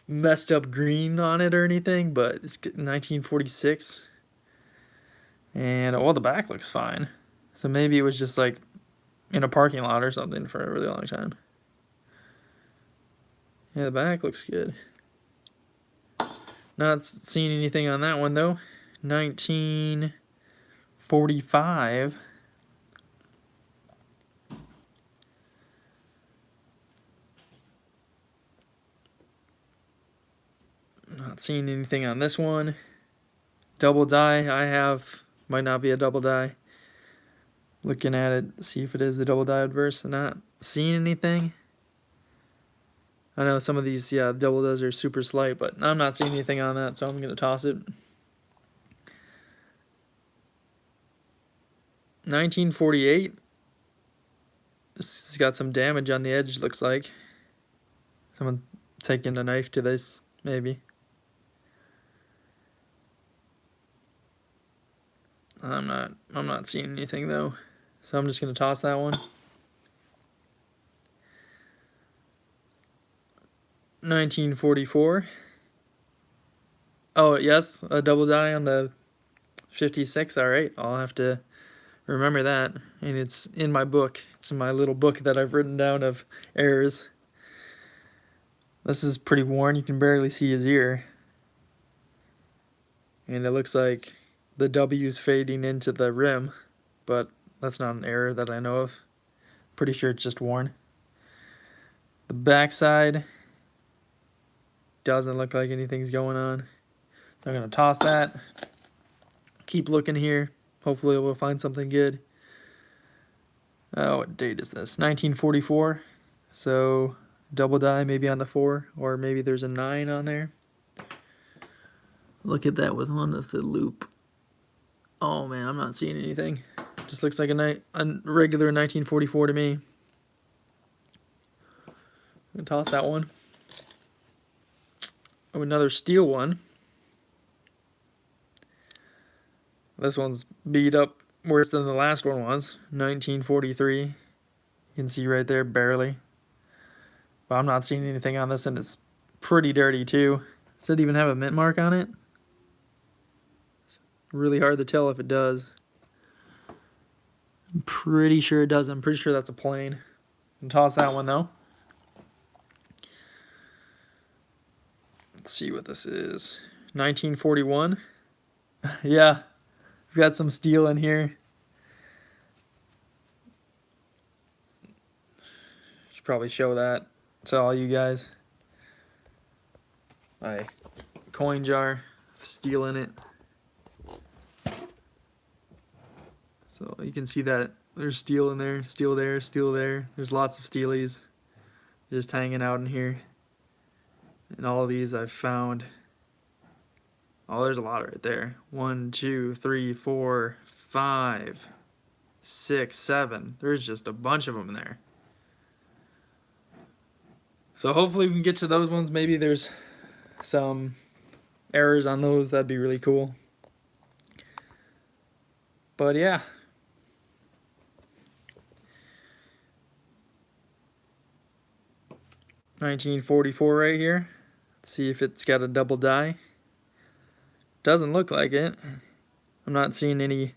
Speaker 1: messed up green on it or anything, but it's 1946. And the back looks fine. So maybe it was just like in a parking lot or something for a really long time. Yeah, the back looks good. Not seeing anything on that one though. 1945. Not seeing anything on this one. Double die might not be a double die. Looking at it, see if it is a double die adverse. Not seeing anything. I know some of these, double dies are super slight, but I'm not seeing anything on that, so I'm going to toss it. 1948. This has got some damage on the edge, looks like. Someone's taking a knife to this, maybe. I'm not seeing anything though. So I'm just gonna toss that one. 1944. Oh yes, a double die on the 56. All right, I'll have to remember that. And it's in my book. It's in my little book that I've written down of errors. This is pretty worn. You can barely see his ear. And it looks like the W's fading into the rim, but that's not an error that I know of. Pretty sure it's just worn. The backside doesn't look like anything's going on. So I'm gonna toss that. Keep looking here. Hopefully we'll find something good. Oh, what date is this? 1944. So double die maybe on the 4, or maybe there's a 9 on there. Look at that with one with the loop. Oh man, I'm not seeing anything. Just looks like a regular 1944 to me. I'm gonna toss that one. Oh, another steel one. This one's beat up worse than the last one was. 1943. You can see right there, barely. But I'm not seeing anything on this, and it's pretty dirty too. Does it even have a mint mark on it? It's really hard to tell if it does. I'm pretty sure it does. I'm pretty sure that's a plain. And toss that one though. Let's see what this is. 1941. Yeah, we've got some steel in here. Should probably show that to all you guys. My coin jar, steel in it. So you can see that there's steel in there, steel there, steel there. There's lots of steelies just hanging out in here. And all of these I've found. Oh, there's a lot right there. 1, 2, 3, 4, 5, 6, 7. There's just a bunch of them in there. So hopefully we can get to those ones. Maybe there's some errors on those. That'd be really cool. But yeah. $1944 right here. Let's see if it's got a double die. Doesn't look like it. I'm not seeing any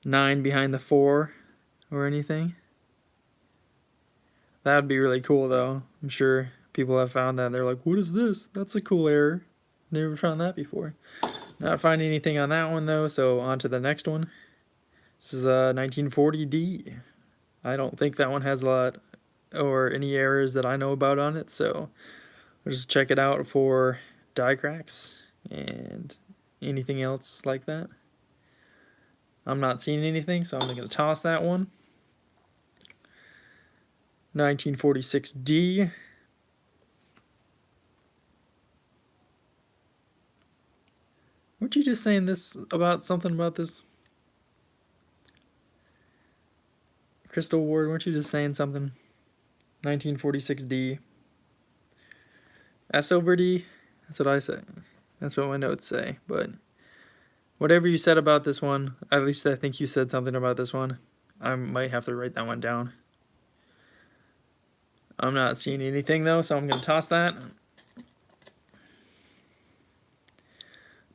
Speaker 1: 9 behind the 4 or anything. That'd be really cool though. I'm sure people have found that. They're like, what is this? That's a cool error. Never found that before. Not finding anything on that one though, so on to the next one. This is a 1940D. I don't think that one has a lot or any errors that I know about on it, so we'll just check it out for die cracks and anything else like that. I'm not seeing anything, so I'm going to toss that one. 1946D. Weren't you just saying this about something about this? Crystal Ward, weren't you just saying something? 1946D. S over D? That's what I say. That's what my notes say. But whatever you said about this one, at least I think you said something about this one. I might have to write that one down. I'm not seeing anything though, so I'm going to toss that.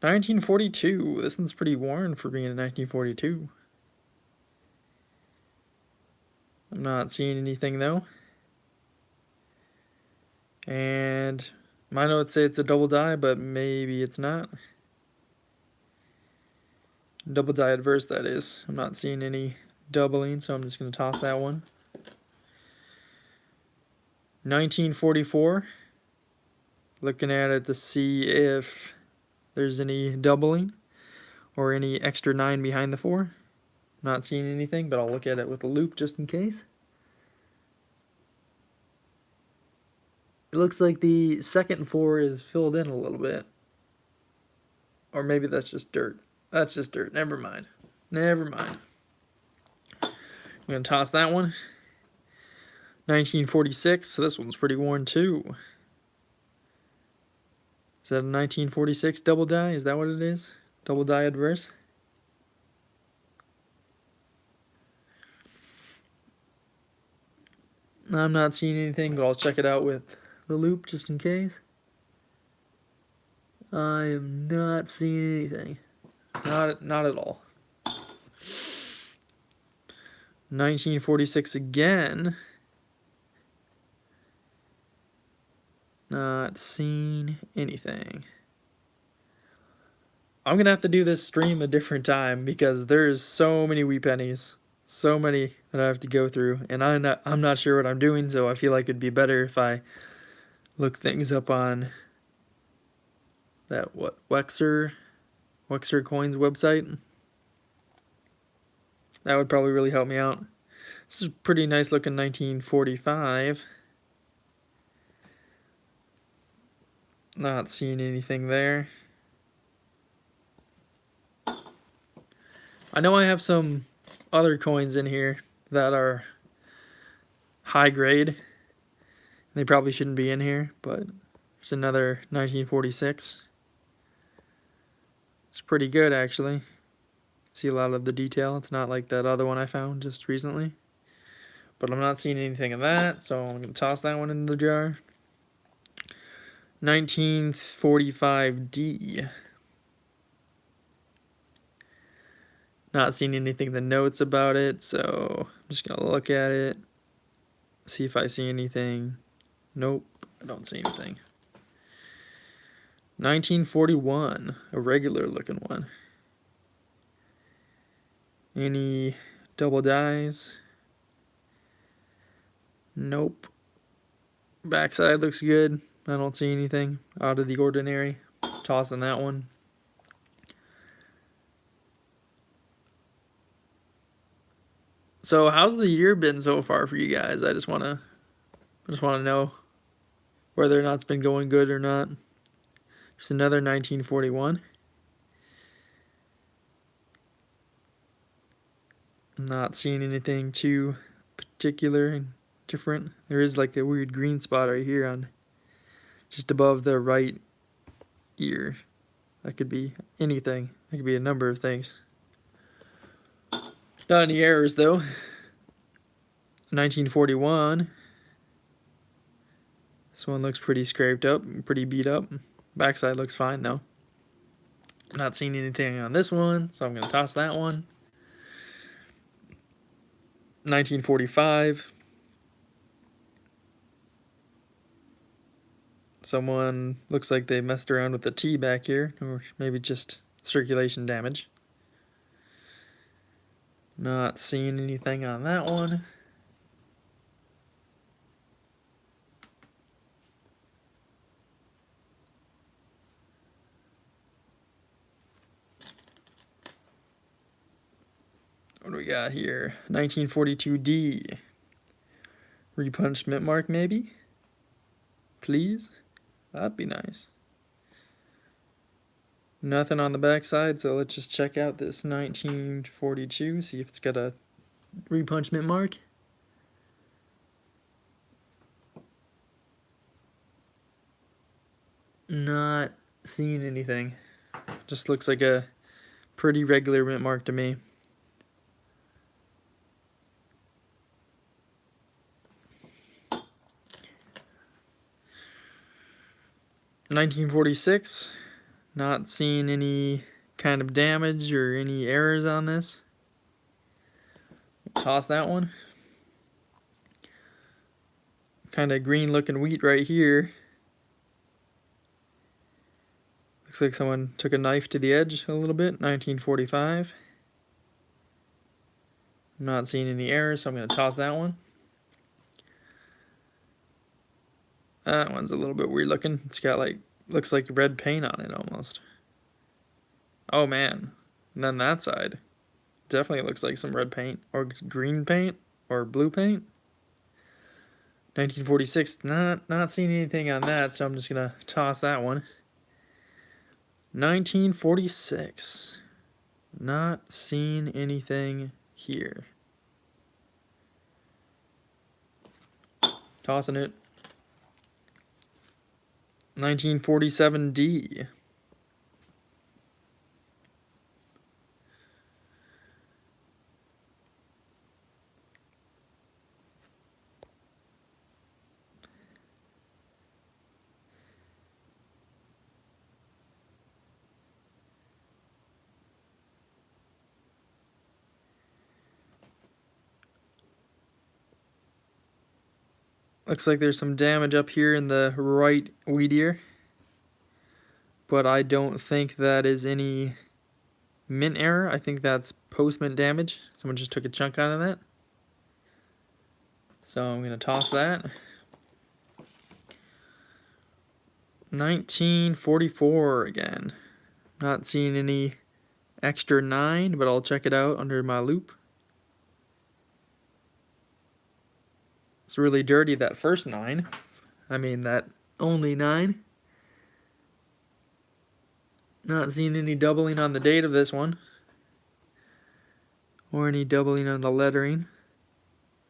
Speaker 1: 1942. This one's pretty worn for being a 1942. I'm not seeing anything though. And my notes say it's a double die, but maybe it's not. Double die adverse, that is. I'm not seeing any doubling, so I'm just going to toss that one. 1944. Looking at it to see if there's any doubling or any extra 9 behind the 4. Not seeing anything, but I'll look at it with a loop just in case. It looks like the second 4 is filled in a little bit. Or maybe that's just dirt. That's just dirt. Never mind. Never mind. I'm going to toss that one. 1946, so this one's pretty worn too. Is that a 1946 double die? Is that what it is? Double die adverse? I'm not seeing anything, but I'll check it out with the loop just in case. I am not seeing anything. Not at all. 1946 again. Not seeing anything. I'm gonna have to do this stream a different time because there's so many wee pennies, so many that I have to go through, and I'm not sure what I'm doing, so I feel like it'd be better if I look things up on that Wexer Coins website. That would probably really help me out. This is a pretty nice looking 1945. Not seeing anything there. I know I have some other coins in here that are high grade. They probably shouldn't be in here, but there's another 1946. It's pretty good actually. See a lot of the detail. It's not like that other one I found just recently. But I'm not seeing anything of that, so I'm going to toss that one in the jar. 1945D. Not seeing anything in the notes about it, so I'm just going to look at it, see if I see anything. Nope, I don't see anything. 1941, a regular looking one. Any double dies? Nope. Backside looks good. I don't see anything out of the ordinary. Tossing that one. So how's the year been so far for you guys? I just wanna know whether or not it's been going good or not. There's another 1941. I'm not seeing anything too particular and different. There is like a weird green spot right here on just above the right ear. That could be anything. That could be a number of things. Not any errors though. 1941. This one looks pretty scraped up, pretty beat up. Backside looks fine though. Not seeing anything on this one, so I'm going to toss that one. 1945. Someone looks like they messed around with the T back here, or maybe just circulation damage. Not seeing anything on that one. What do we got here? 1942D. Repunched mint mark maybe? Please? That'd be nice. Nothing on the back side, so let's just check out this 1942, see if it's got a repunch mint mark. Not seeing anything. Just looks like a pretty regular mint mark to me. $1946. Not seeing any kind of damage or any errors on this. Toss that one. Kind of green looking wheat right here. Looks like someone took a knife to the edge a little bit. 1945. I'm not seeing any errors, so I'm going to toss that one. That one's a little bit weird looking. It's got like, looks like red paint on it almost. Oh man. And then that side. Definitely looks like some red paint or green paint or blue paint. 1946, not seeing anything on that, so I'm just gonna toss that one. 1946. Not seeing anything here. Tossing it. 1947D. Looks like there's some damage up here in the right wheat ear, but I don't think that is any mint error. I think that's post-mint damage. Someone just took a chunk out of that. So I'm going to toss that. 1944 again. Not seeing any extra 9, but I'll check it out under my loop. It's really dirty, that first 9. I mean, that only 9. Not seeing any doubling on the date of this one, or any doubling on the lettering.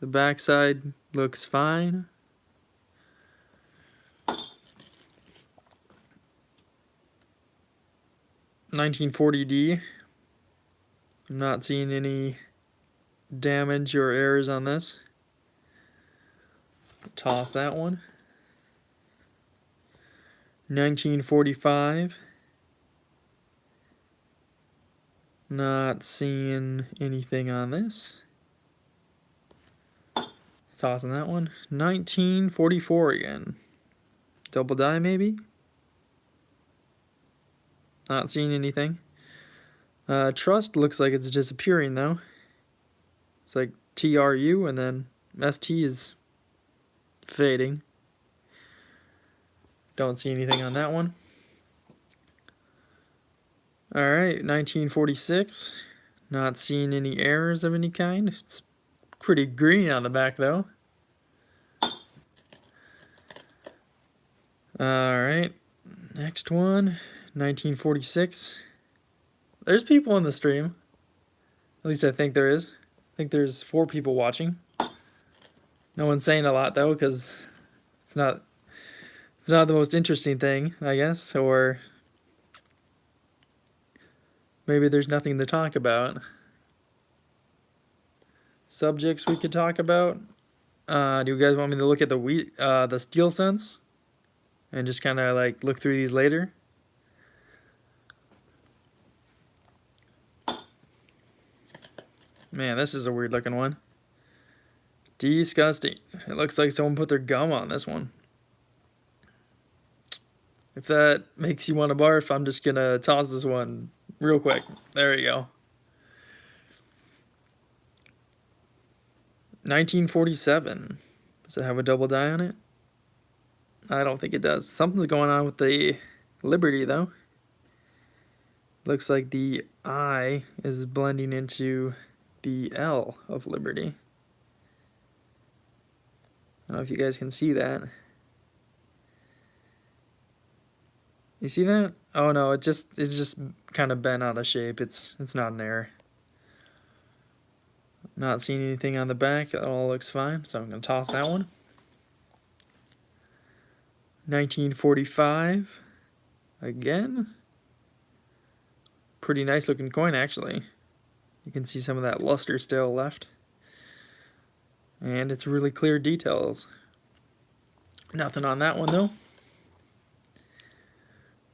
Speaker 1: The backside looks fine. $1940D. I'm not seeing any damage or errors on this. Toss that one. 1945. Not seeing anything on this. Tossing that one. 1944 again. Double die maybe? Not seeing anything. Trust looks like it's disappearing though. It's like TRU and then ST is fading. Don't see anything on that one. Alright, 1946. Not seeing any errors of any kind. It's pretty green on the back though. Alright, next one. 1946. There's people in the stream. At least I think there is. I think there's 4 people watching. No one's saying a lot though, because it's not the most interesting thing, I guess, or maybe there's nothing to talk about. Subjects we could talk about. Do you guys want me to look at the steel cents and just kind of like look through these later? Man, this is a weird looking one. Disgusting. It looks like someone put their gum on this one. If that makes you want to barf, I'm just going to toss this one real quick. There you go. 1947. Does it have a double die on it? I don't think it does. Something's going on with the Liberty, though. Looks like the I is blending into the L of Liberty. I don't know if you guys can see that. You see that? Oh no, it's just kind of bent out of shape. It's not an error. Not seeing anything on the back. It all looks fine, so I'm going to toss that one. 1945. Again. Pretty nice looking coin, actually. You can see some of that luster still left. And it's really clear details. Nothing on that one, though.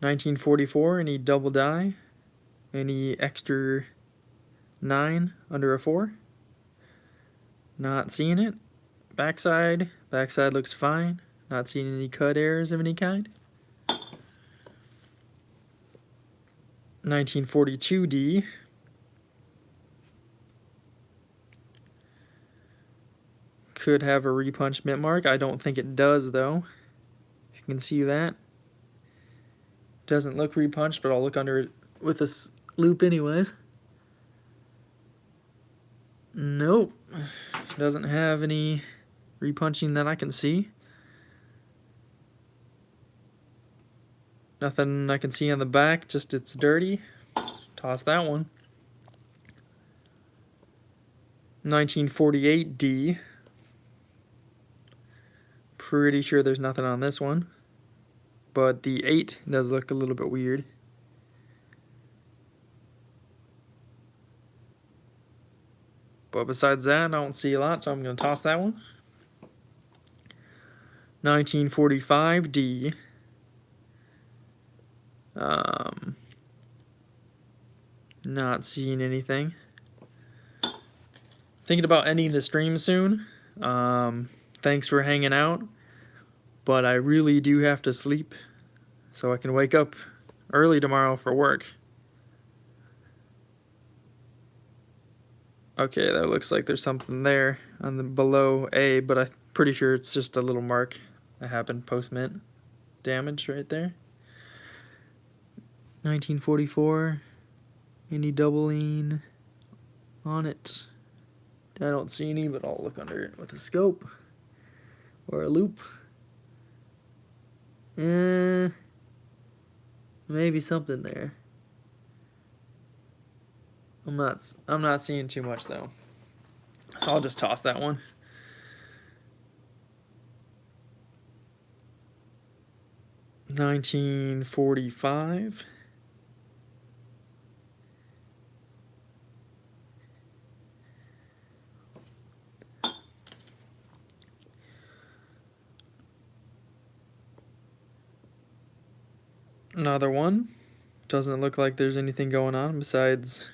Speaker 1: 1944, any double die? Any extra 9 under a 4? Not seeing it. Backside looks fine. Not seeing any cut errors of any kind. 1942D. Could have a repunch mint mark. I don't think it does though. You can see that. Doesn't look repunched, but I'll look under it with this loop anyways. Nope. Doesn't have any repunching that I can see. Nothing I can see on the back, just it's dirty. Toss that one. 1948D. pretty sure there's nothing on this one. But the 8 does look a little bit weird. But besides that, I don't see a lot, so I'm going to toss that one. 1945 D. Not seeing anything. Thinking about ending the stream soon. Thanks for hanging out. But I really do have to sleep so I can wake up early tomorrow for work. Okay, that looks like there's something there on the below A, but I'm pretty sure it's just a little mark that happened post-mint damage right there. 1944. Any doubling on it? I don't see any, but I'll look under it with a scope or a loop. Maybe something there. I'm not seeing too much though. So I'll just toss that one. $19.45. Another one. Doesn't look like there's anything going on besides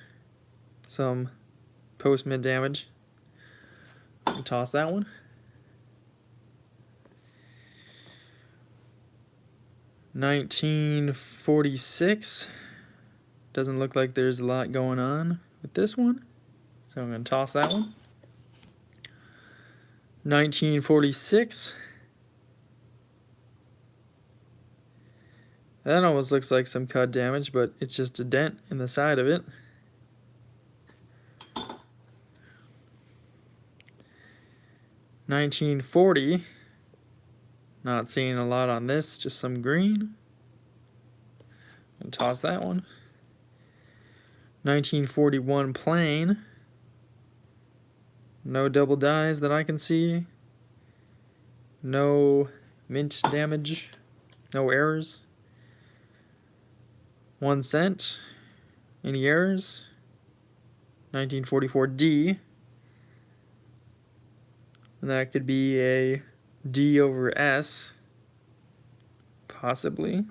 Speaker 1: some post-mint damage. I'll toss that one. 1946. Doesn't look like there's a lot going on with this one, so I'm going to toss that one. 1946. That almost looks like some cut damage, but it's just a dent in the side of it. 1940. Not seeing a lot on this, just some green. I'll toss that one. 1941 plain. No double dies that I can see. No mint damage. No errors. 1 cent. Any errors? 1944 D. And that could be a D over S. Possibly.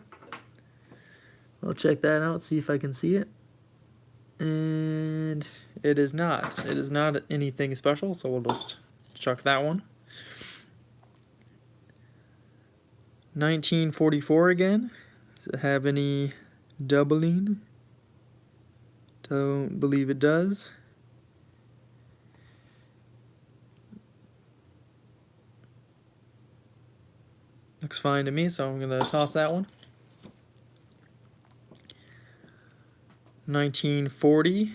Speaker 1: I'll check that out, see if I can see it. And it is not. It is not anything special, so we'll just chuck that one. 1944 again. Does it have any doubling? Don't believe it does. Looks fine to me, so I'm going to toss that one. 1940.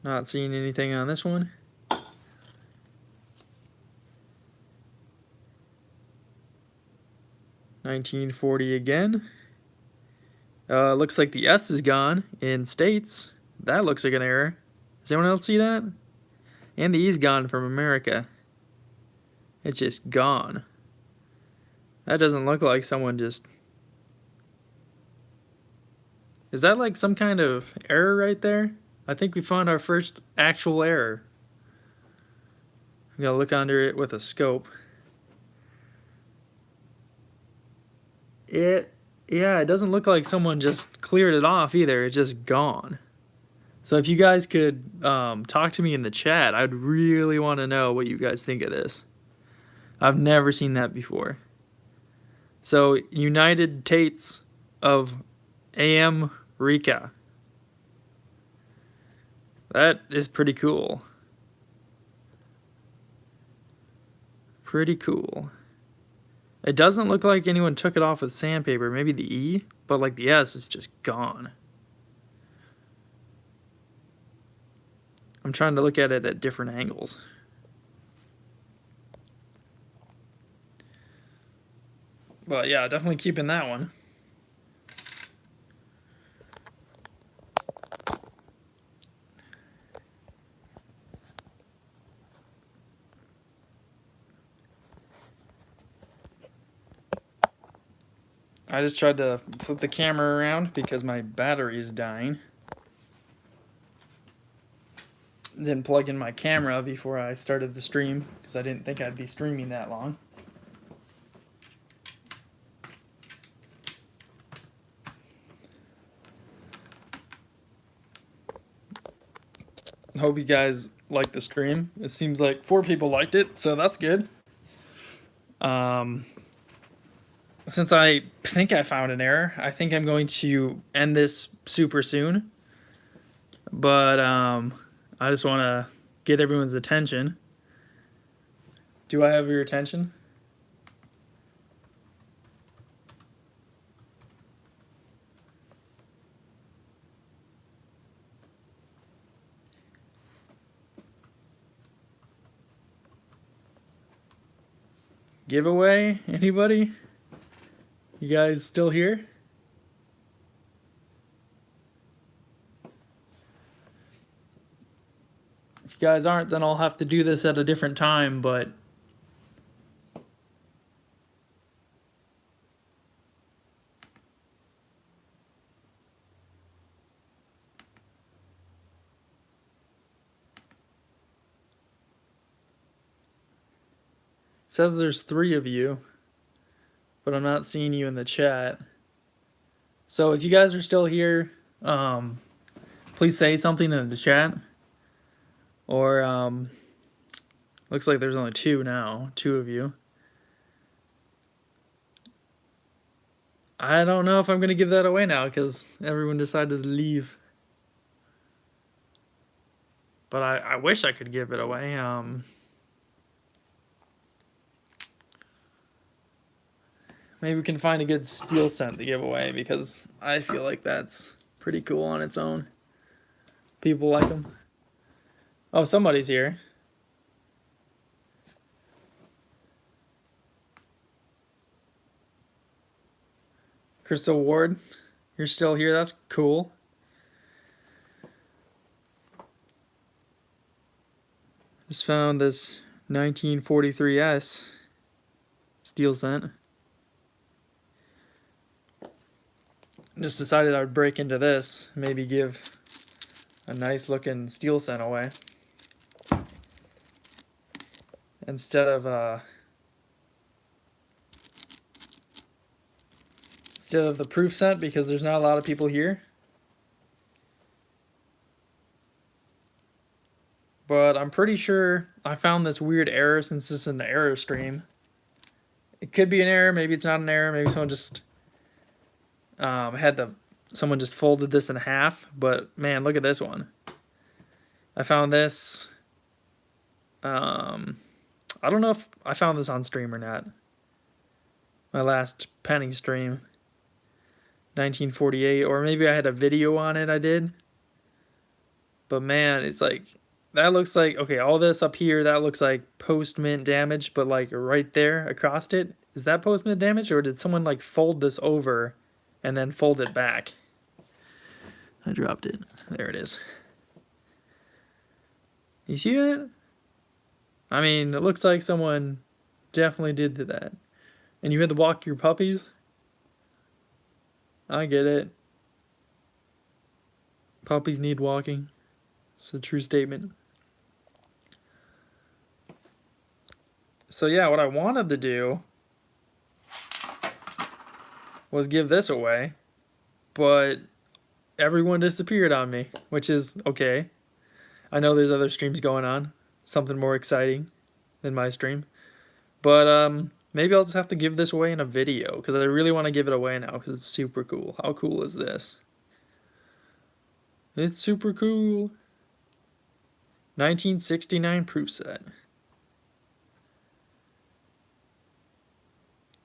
Speaker 1: Not seeing anything on this one. 1940 again. Looks like the S is gone in states. That looks like an error. Does anyone else see that? And the E's gone from America. It's just gone. That doesn't look like someone just... Is that like some kind of error right there? I think we found our first actual error. I'm gonna look under it with a scope. Yeah, it doesn't look like someone just cleared it off either. It's just gone. So if you guys could talk to me in the chat, I'd really want to know what you guys think of this. I've never seen that before. So United Tates of AM Rica. That is pretty cool. Pretty cool. It doesn't look like anyone took it off with sandpaper. Maybe the E, but like the S is just gone. I'm trying to look at it at different angles. But yeah, definitely keeping that one. I just tried to flip the camera around because my battery is dying. Didn't plug in my camera before I started the stream because I didn't think I'd be streaming that long. Hope you guys liked the stream. It seems like 4 people liked it, so that's good. Since I think I found an error, I think I'm going to end this super soon. But I just want to get everyone's attention. Do I have your attention? Giveaway? Anybody? You guys still here? If you guys aren't, then I'll have to do this at a different time, but it says there's 3 of you, but I'm not seeing you in the chat. So if you guys are still here, please say something in the chat. Or looks like there's only 2 now, 2 of you. I don't know if I'm gonna give that away now because everyone decided to leave. But I wish I could give it away. Maybe we can find a good steel scent to give away because I feel like that's pretty cool on its own. People like them. Oh, somebody's here. Crystal Ward, you're still here. That's cool. Just found this 1943S steel scent. Just decided I would break into this, maybe give a nice looking steel scent away. Instead of the proof scent because there's not a lot of people here. But I'm pretty sure I found this weird error since this is an error stream. It could be an error, maybe it's not an error, maybe someone just someone just folded this in half, but man, look at this one. I found this, I don't know if I found this on stream or not. My last penny stream, 1948, or maybe I had a video on it I did. But man, it's like, that looks like, okay, all this up here, that looks like post-mint damage, but like right there across it, is that post-mint damage, or did someone like fold this over and then fold it back? I dropped it. There it is. You see that? I mean, it looks like someone definitely did that. And you had to walk your puppies? I get it. Puppies need walking. It's a true statement. So yeah, what I wanted to do was give this away, but everyone disappeared on me, which is okay. I know there's other streams going on, something more exciting than my stream. But maybe I'll just have to give this away in a video because I really want to give it away now because it's super cool. How cool is this? It's super cool. 1969 proof set.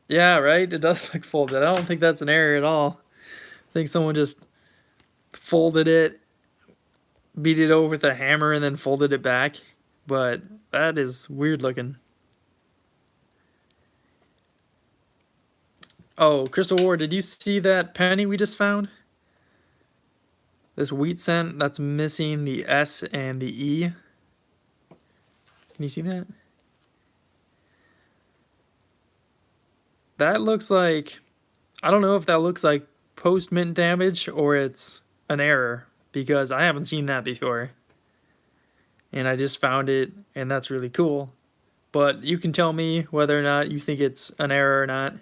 Speaker 1: Yeah, right? It does look folded. I don't think that's an error at all. I think someone just folded it, beat it over with a hammer, and then folded it back. But that is weird looking. Oh, Crystal Ward, did you see that penny we just found? This wheat scent that's missing the S and the E. Can you see that? That looks like I don't know if that looks like post mint damage or it's an error, because I haven't seen that before. And I just found it, and that's really cool. But you can tell me whether or not you think it's an error or not.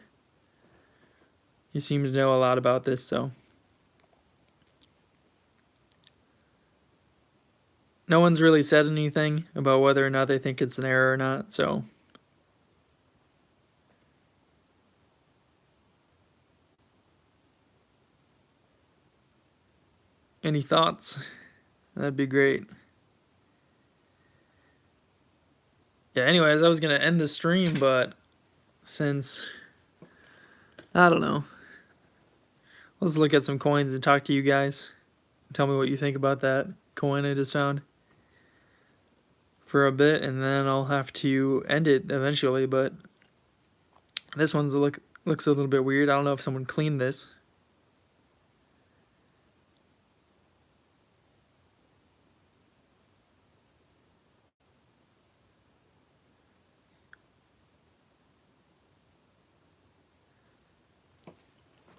Speaker 1: You seem to know a lot about this, so. No one's really said anything about whether or not they think it's an error or not, so. Any thoughts? That'd be great. Yeah, anyways, I was going to end the stream, but since, I don't know. Let's look at some coins and talk to you guys. Tell me what you think about that coin I just found for a bit, and then I'll have to end it eventually, but this one's looks a little bit weird. I don't know if someone cleaned this.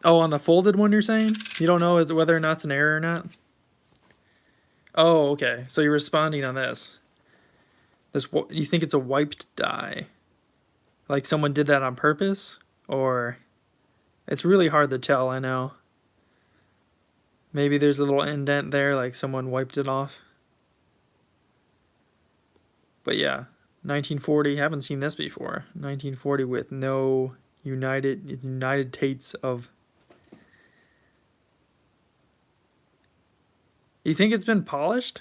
Speaker 1: Oh, on the folded one you're saying? You don't know whether or not it's an error or not? Oh, okay. So you're responding on this. You think it's a wiped die? Like someone did that on purpose? Or it's really hard to tell, I know. Maybe there's a little indent there, like someone wiped it off. But yeah, 1940, haven't seen this before. 1940 with no United States of. You think it's been polished?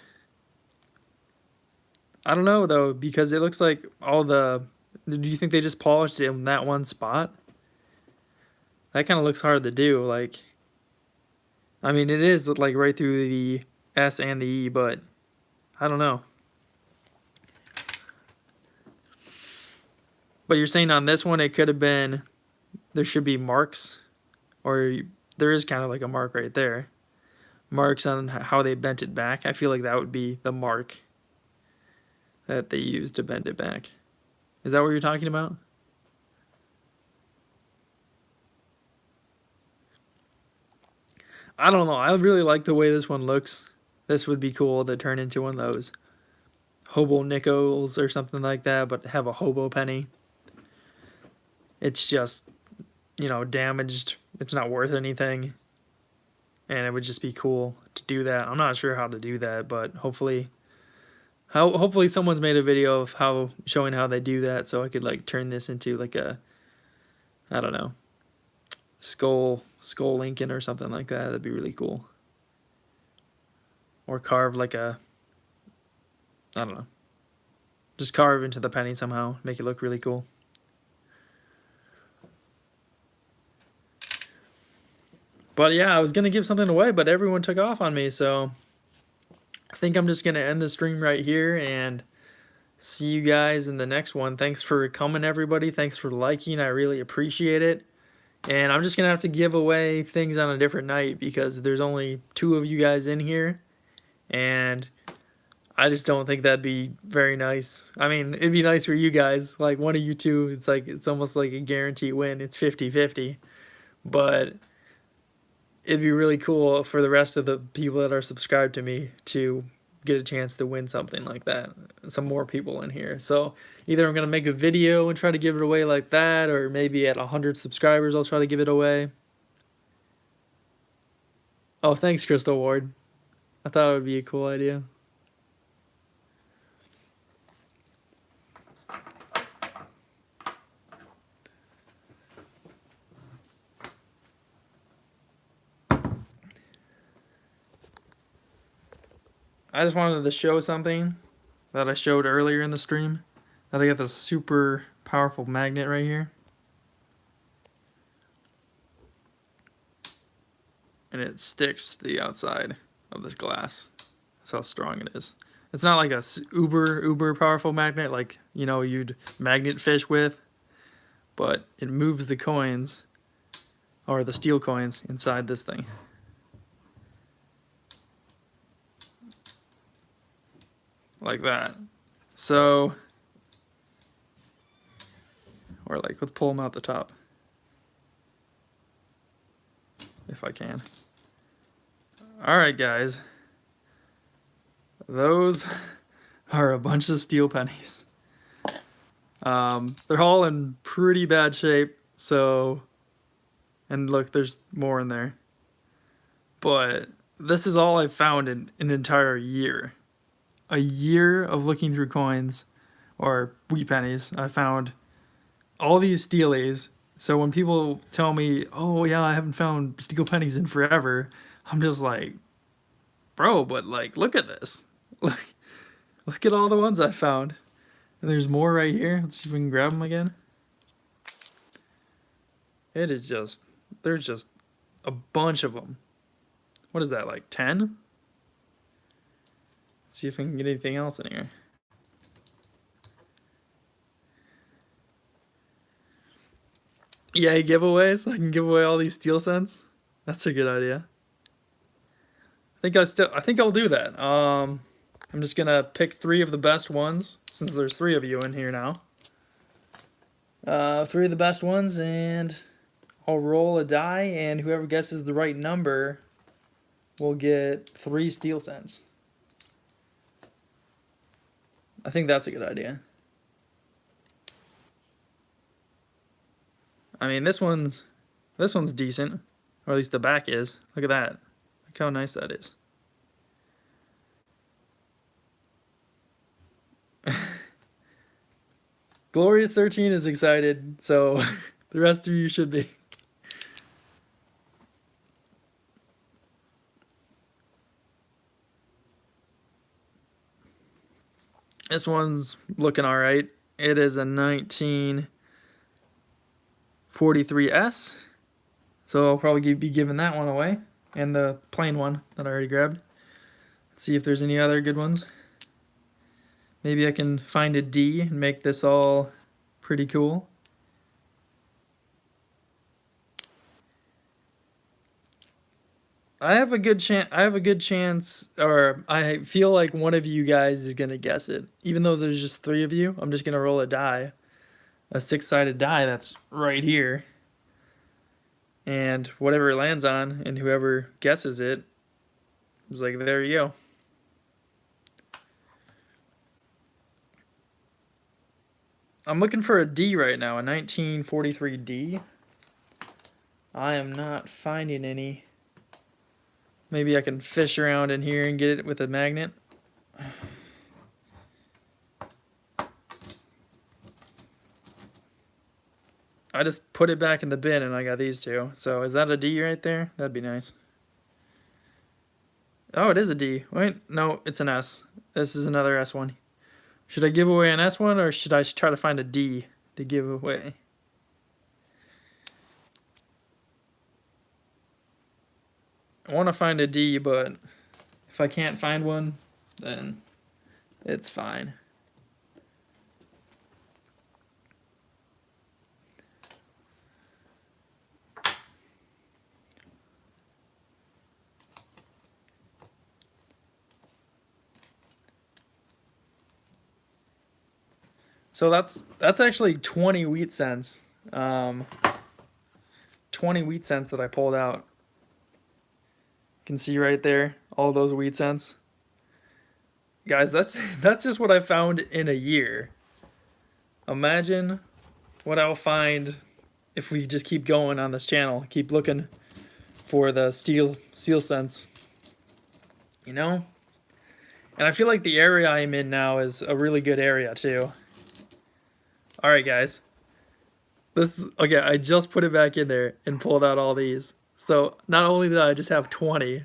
Speaker 1: I don't know though, because it looks like do you think they just polished it in that one spot? That kind of looks hard to do. Like, I mean, it is like right through the S and the E, but I don't know. But you're saying on this one it could have been, there should be marks, or there is kind of like a mark right there. Marks on how they bent it back. I feel like that would be the mark that they used to bend it back. Is that what you're talking about? I don't know. I really like the way this one looks. This would be cool to turn into one of those hobo nickels or something like that, but have a hobo penny. It's just, damaged. It's not worth anything. And it would just be cool to do that. I'm not sure how to do that, but hopefully someone's made a video of showing how they do that, so I could like turn this into like a, I don't know, skull Lincoln or something like that. That'd be really cool. Or carve like a, I don't know, just carve into the penny somehow, make it look really cool. But yeah, I was gonna give something away, but everyone took off on me, so I think I'm just gonna end the stream right here and see you guys in the next one. Thanks for coming, everybody. Thanks for liking. I really appreciate it. And I'm just gonna have to give away things on a different night because there's only 2 of you guys in here, and I just don't think that'd be very nice. I mean, it'd be nice for you guys. Like, one of you two, it's almost like a guarantee win. It's 50-50. But it'd be really cool for the rest of the people that are subscribed to me to get a chance to win something like that. Some more people in here. So either I'm going to make a video and try to give it away like that, or maybe at 100 subscribers I'll try to give it away. Oh, thanks, Crystal Ward. I thought it would be a cool idea. I just wanted to show something that I showed earlier in the stream. That I got this super powerful magnet right here. And it sticks to the outside of this glass. That's how strong it is. It's not like a uber powerful magnet like, you'd magnet fish with, but it moves the coins, or the steel coins, inside this thing. Like that. So, or like, let's pull them out the top. if I can. Alright, guys. Those are a bunch of steel pennies. They're all in pretty bad shape, so... And look, there's more in there. But this is all I've found in an entire year. A year of looking through coins, or wheat pennies. I found all these steelies. So when people tell me, oh yeah, I haven't found steel pennies in forever, I'm just like, bro, but like, look at this. Look at all the ones I found. And there's more right here. Let's see if we can grab them again. It is just, there's just a bunch of them. What is that, like 10? Let's see if we can get anything else in here. Yay, giveaways. I can give away all these steel cents. That's a good idea. I think I'll do that. I'm just gonna pick 3 of the best ones, since there's 3 of you in here now. 3 of the best ones, and I'll roll a die, and whoever guesses the right number will get 3 steel cents. I think that's a good idea. I mean, this one's decent, or at least the back is. Look at that. Look how nice that is. Glorious13 is excited, so the rest of you should be. This one's looking all right. It is a 1943S, so I'll probably be giving that one away, and the plain one that I already grabbed. Let's see if there's any other good ones. Maybe I can find a D and make this all pretty cool. I have a good chance, or I feel like one of you guys is gonna guess it. Even though there's just 3 of you, I'm just gonna roll a die, a 6-sided die that's right here, and whatever it lands on, and whoever guesses it is like, there you go. I'm looking for a D right now, a 1943 D. I am not finding any. Maybe I can fish around in here and get it with a magnet. I just put it back in the bin and I got these 2. So is that a D right there? That'd be nice. Oh, it is a D. Wait, no, it's an S. This is another S one. Should I give away an S one, or should I try to find a D to give away? I want to find a D, but if I can't find one, then it's fine. So that's actually 20 wheat cents. 20 wheat cents that I pulled out. You can see right there all those wheat cents. Guys, that's just what I found in a year. Imagine what I'll find if we just keep going on this channel, keep looking for the steel cents. You know? And I feel like the area I'm in now is a really good area too. Alright guys, okay, I just put it back in there and pulled out all these. So not only did I just have 20,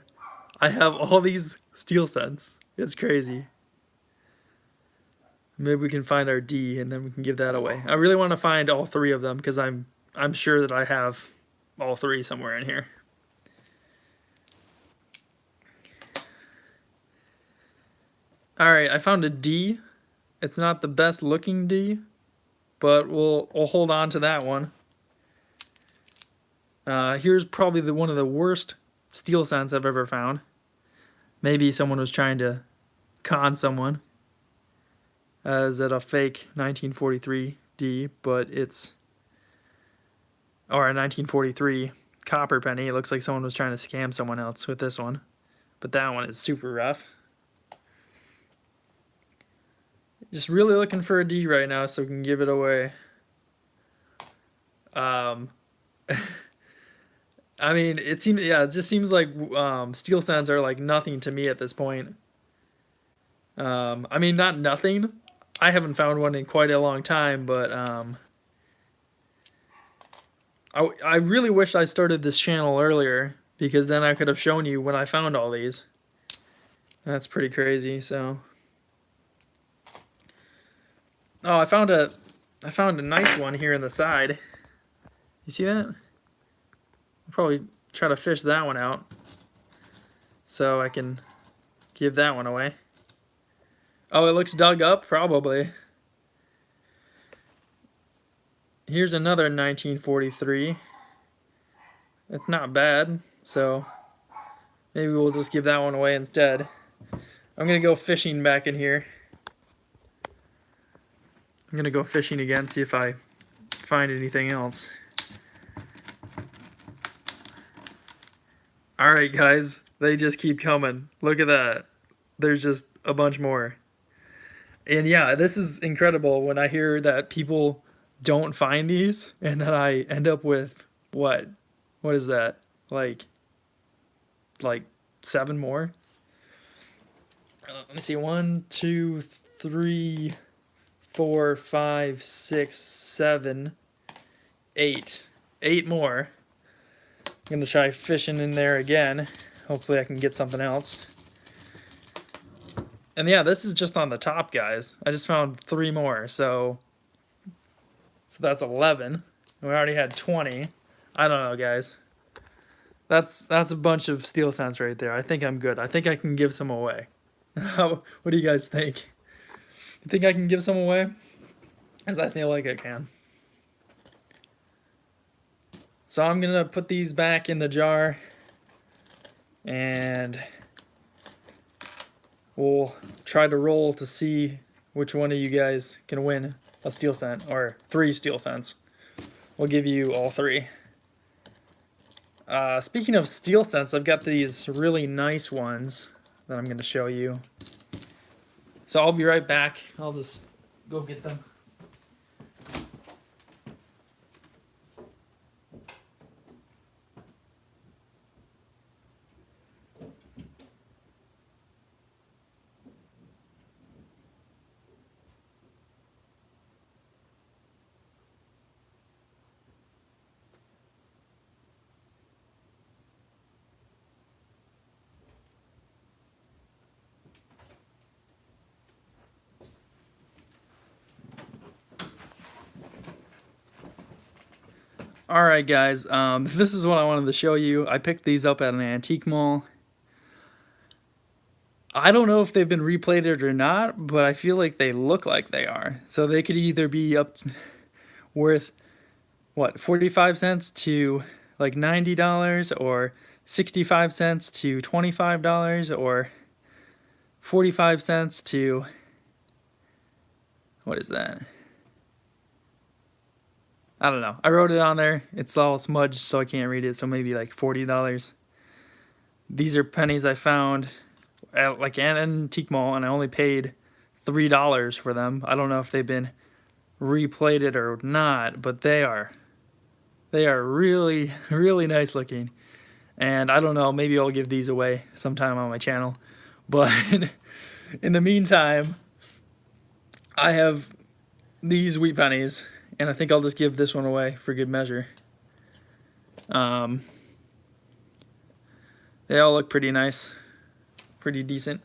Speaker 1: I have all these steel cents. It's crazy. Maybe we can find our D and then we can give that away. I really want to find all 3 of them because I'm sure that I have all 3 somewhere in here. Alright, I found a D. It's not the best looking D, but we'll hold on to that one. Here's probably one of the worst steel cents I've ever found. Maybe someone was trying to con someone. Is it a fake 1943 D, but it's... or a 1943. copper penny. It looks like someone was trying to scam someone else with this one. But that one is super rough. Just really looking for a D right now so we can give it away. I mean, it seems, yeah, it just seems like steel cents are like nothing to me at this point. I mean, not nothing. I haven't found one in quite a long time, but I really wish I started this channel earlier, because then I could have shown you when I found all these. That's pretty crazy. So, oh, I found a nice one here in the side. You see that? I'll probably try to fish that one out so I can give that one away. Oh, it looks dug up, probably. Here's another 1943. It's not bad, so maybe we'll just give that one away instead. I'm gonna go fishing back in here. I'm gonna go fishing again, see if I find anything else. Alright guys, they just keep coming. Look at that. There's just a bunch more. And yeah, this is incredible when I hear that people don't find these and that I end up with what is that? Like 7 more? Let me see. 1, 2, 3, 4, 5, 6, 7, 8. 8 more. I'm gonna try fishing in there again. Hopefully I can get something else. And yeah, this is just on the top, guys. I just found 3 more, so that's 11. We already had 20. I don't know, guys. That's a bunch of steel cents right there. I think I'm good. I think I can give some away. What do you guys think? You think I can give some away? Because I feel like I can. So I'm gonna put these back in the jar, and we'll try to roll to see which one of you guys can win a steel cent, or 3 steel cents. We'll give you all 3. Speaking of steel cents, I've got these really nice ones that I'm going to show you. So I'll be right back. I'll just go get them. Alright guys, this is what I wanted to show you. I picked these up at an antique mall. I don't know if they've been replated or not, but I feel like they look like they are. So they could either be worth, what, 45 cents to like $90, or 65 cents to $25, or 45 cents to, what is that? I don't know. I wrote it on there. It's all smudged, so I can't read it. So maybe like $40. These are pennies I found at like an antique mall, and I only paid $3 for them. I don't know if they've been replated or not, but they are really, really nice looking. And I don't know, maybe I'll give these away sometime on my channel. But in the meantime, I have these wheat pennies, and I think I'll just give this one away for good measure. They all look pretty nice. Pretty decent.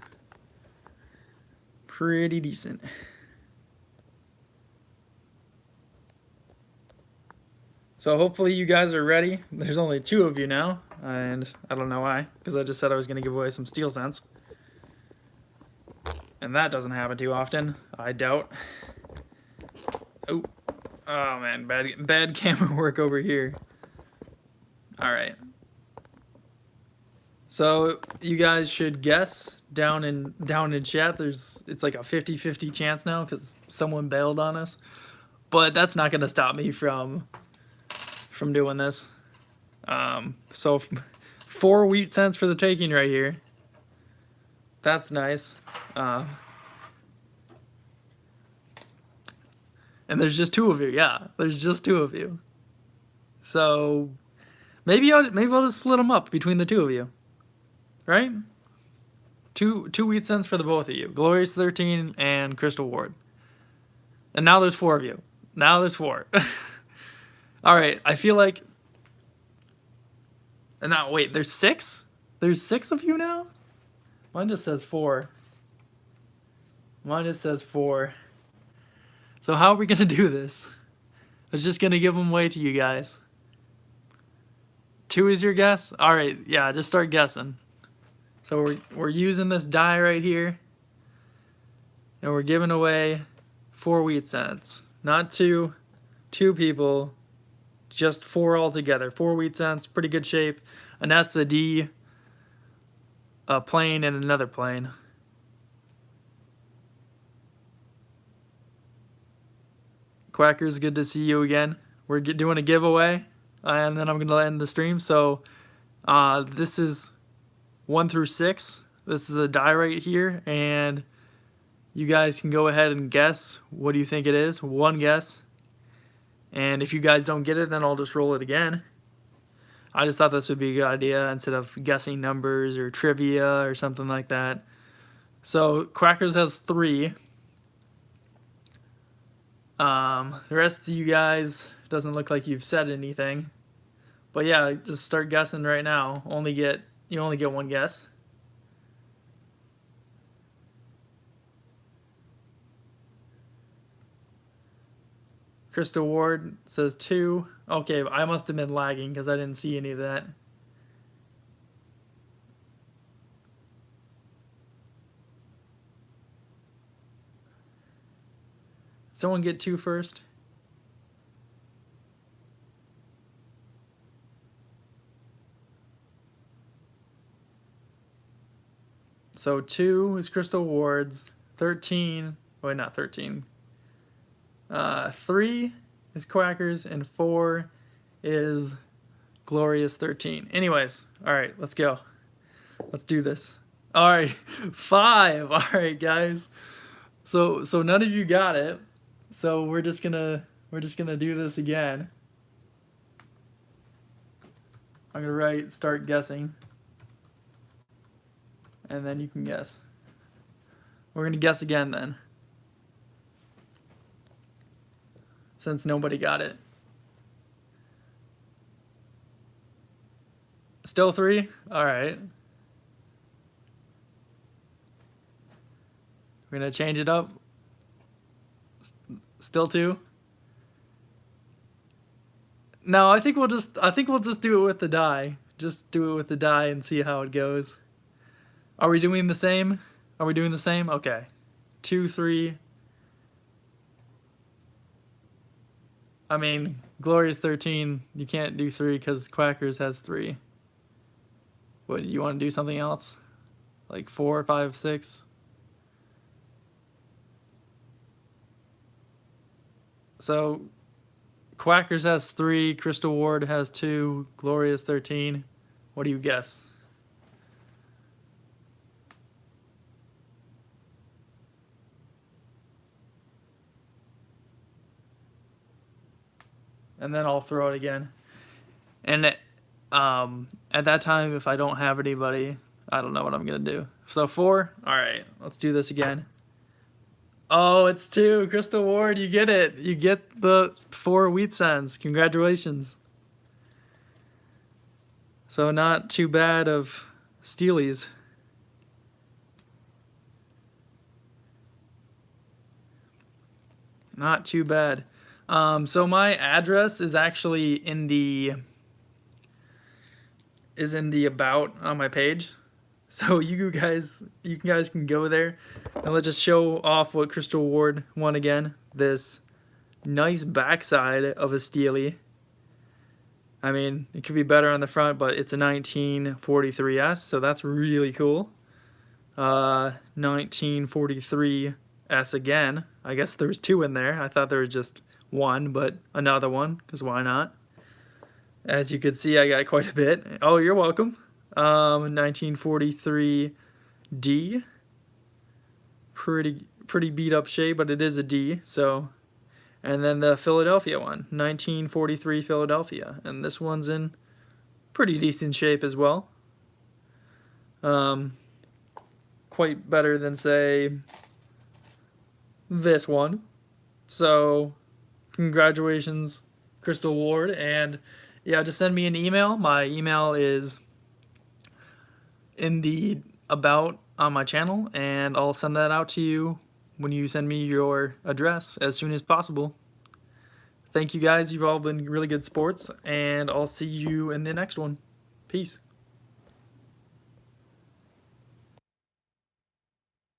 Speaker 1: Pretty decent. So hopefully you guys are ready. There's only 2 of you now, and I don't know why, because I just said I was going to give away some steel cents. And that doesn't happen too often, I doubt. Oh. Oh man, bad camera work over here. Alright. So you guys should guess down in chat. It's like a 50-50 chance now because someone bailed on us. But that's not gonna stop me from doing this. So 4 wheat cents for the taking right here. That's nice. And there's just 2 of you. Yeah, there's just 2 of you. So maybe I'll just split them up between the 2 of you, right? Two wheat cents for the both of you, Glorious 13 and Crystal Ward. And now there's 4 of you. Now there's 4. All right, I feel like. And now wait, there's 6. There's 6 of you now. Mine just says 4. Mine just says 4. So how are we gonna do this? I was just gonna give them away to you guys. 2 is your guess? Alright, yeah, just start guessing. So we're using this die right here. And we're giving away 4 wheat cents. Not 2 people. Just 4 altogether. 4 wheat cents, pretty good shape. An S, a D, a plane, and another plane. Quackers, good to see you again. We're doing a giveaway, and then I'm going to end the stream. So this is 1 through 6. This is a die right here, and you guys can go ahead and guess. What do you think it is? 1 guess. And if you guys don't get it, then I'll just roll it again. I just thought this would be a good idea instead of guessing numbers or trivia or something like that. So Quackers has 3. The rest of you guys doesn't look like you've said anything. But yeah, just start guessing right now. You only get 1 guess. Crystal Ward says 2. Okay, I must have been lagging because I didn't see any of that. Someone get 2 first. So 2 is Crystal Ward's. 13. Wait, not 13. 3 is Quackers, and 4 is Glorious 13. Anyways, alright, let's go. Let's do this. Alright, 5. Alright, guys. So none of you got it. So we're just gonna do this again. I'm gonna write start guessing. And then you can guess. We're gonna guess again then. Since nobody got it. Still 3? Alright. We're gonna change it up. Still 2? No, I think we'll just do it with the die. Just do it with the die and see how it goes. Are we doing the same? Are we doing the same? Okay. 2, 3. I mean, Glorious 13, you can't do 3 because Quackers has 3. What, do you want to do something else? Like 4, 5, 6? So, Quackers has 3, Crystal Ward has 2, Glorious 13. What do you guess? And then I'll throw it again. And at that time, if I don't have anybody, I don't know what I'm going to do. So 4? Alright, let's do this again. Oh, it's 2. Crystal Ward, you get it. You get the 4 wheat cents. Congratulations. So not too bad of steelies. Not too bad. So my address is actually in the about on my page. So you guys can go there and let's just show off what Crystal Ward won again. This nice backside of a steely. I mean, it could be better on the front, but it's a 1943S, so that's really cool. 1943S again. I guess there was 2 in there. I thought there was just 1, but another one, because why not? As you can see, I got quite a bit. Oh, you're welcome. 1943 D. Pretty beat up shape, but it is a D. So, and then the Philadelphia one, 1943 Philadelphia, and this one's in pretty decent shape as well. Quite better than, say, this one. So, congratulations, Crystal Ward, and yeah, just send me an email. My email is in the about on my channel, and I'll send that out to you when you send me your address as soon as possible. Thank you guys, you've all been really good sports, and I'll see you in the next one. Peace.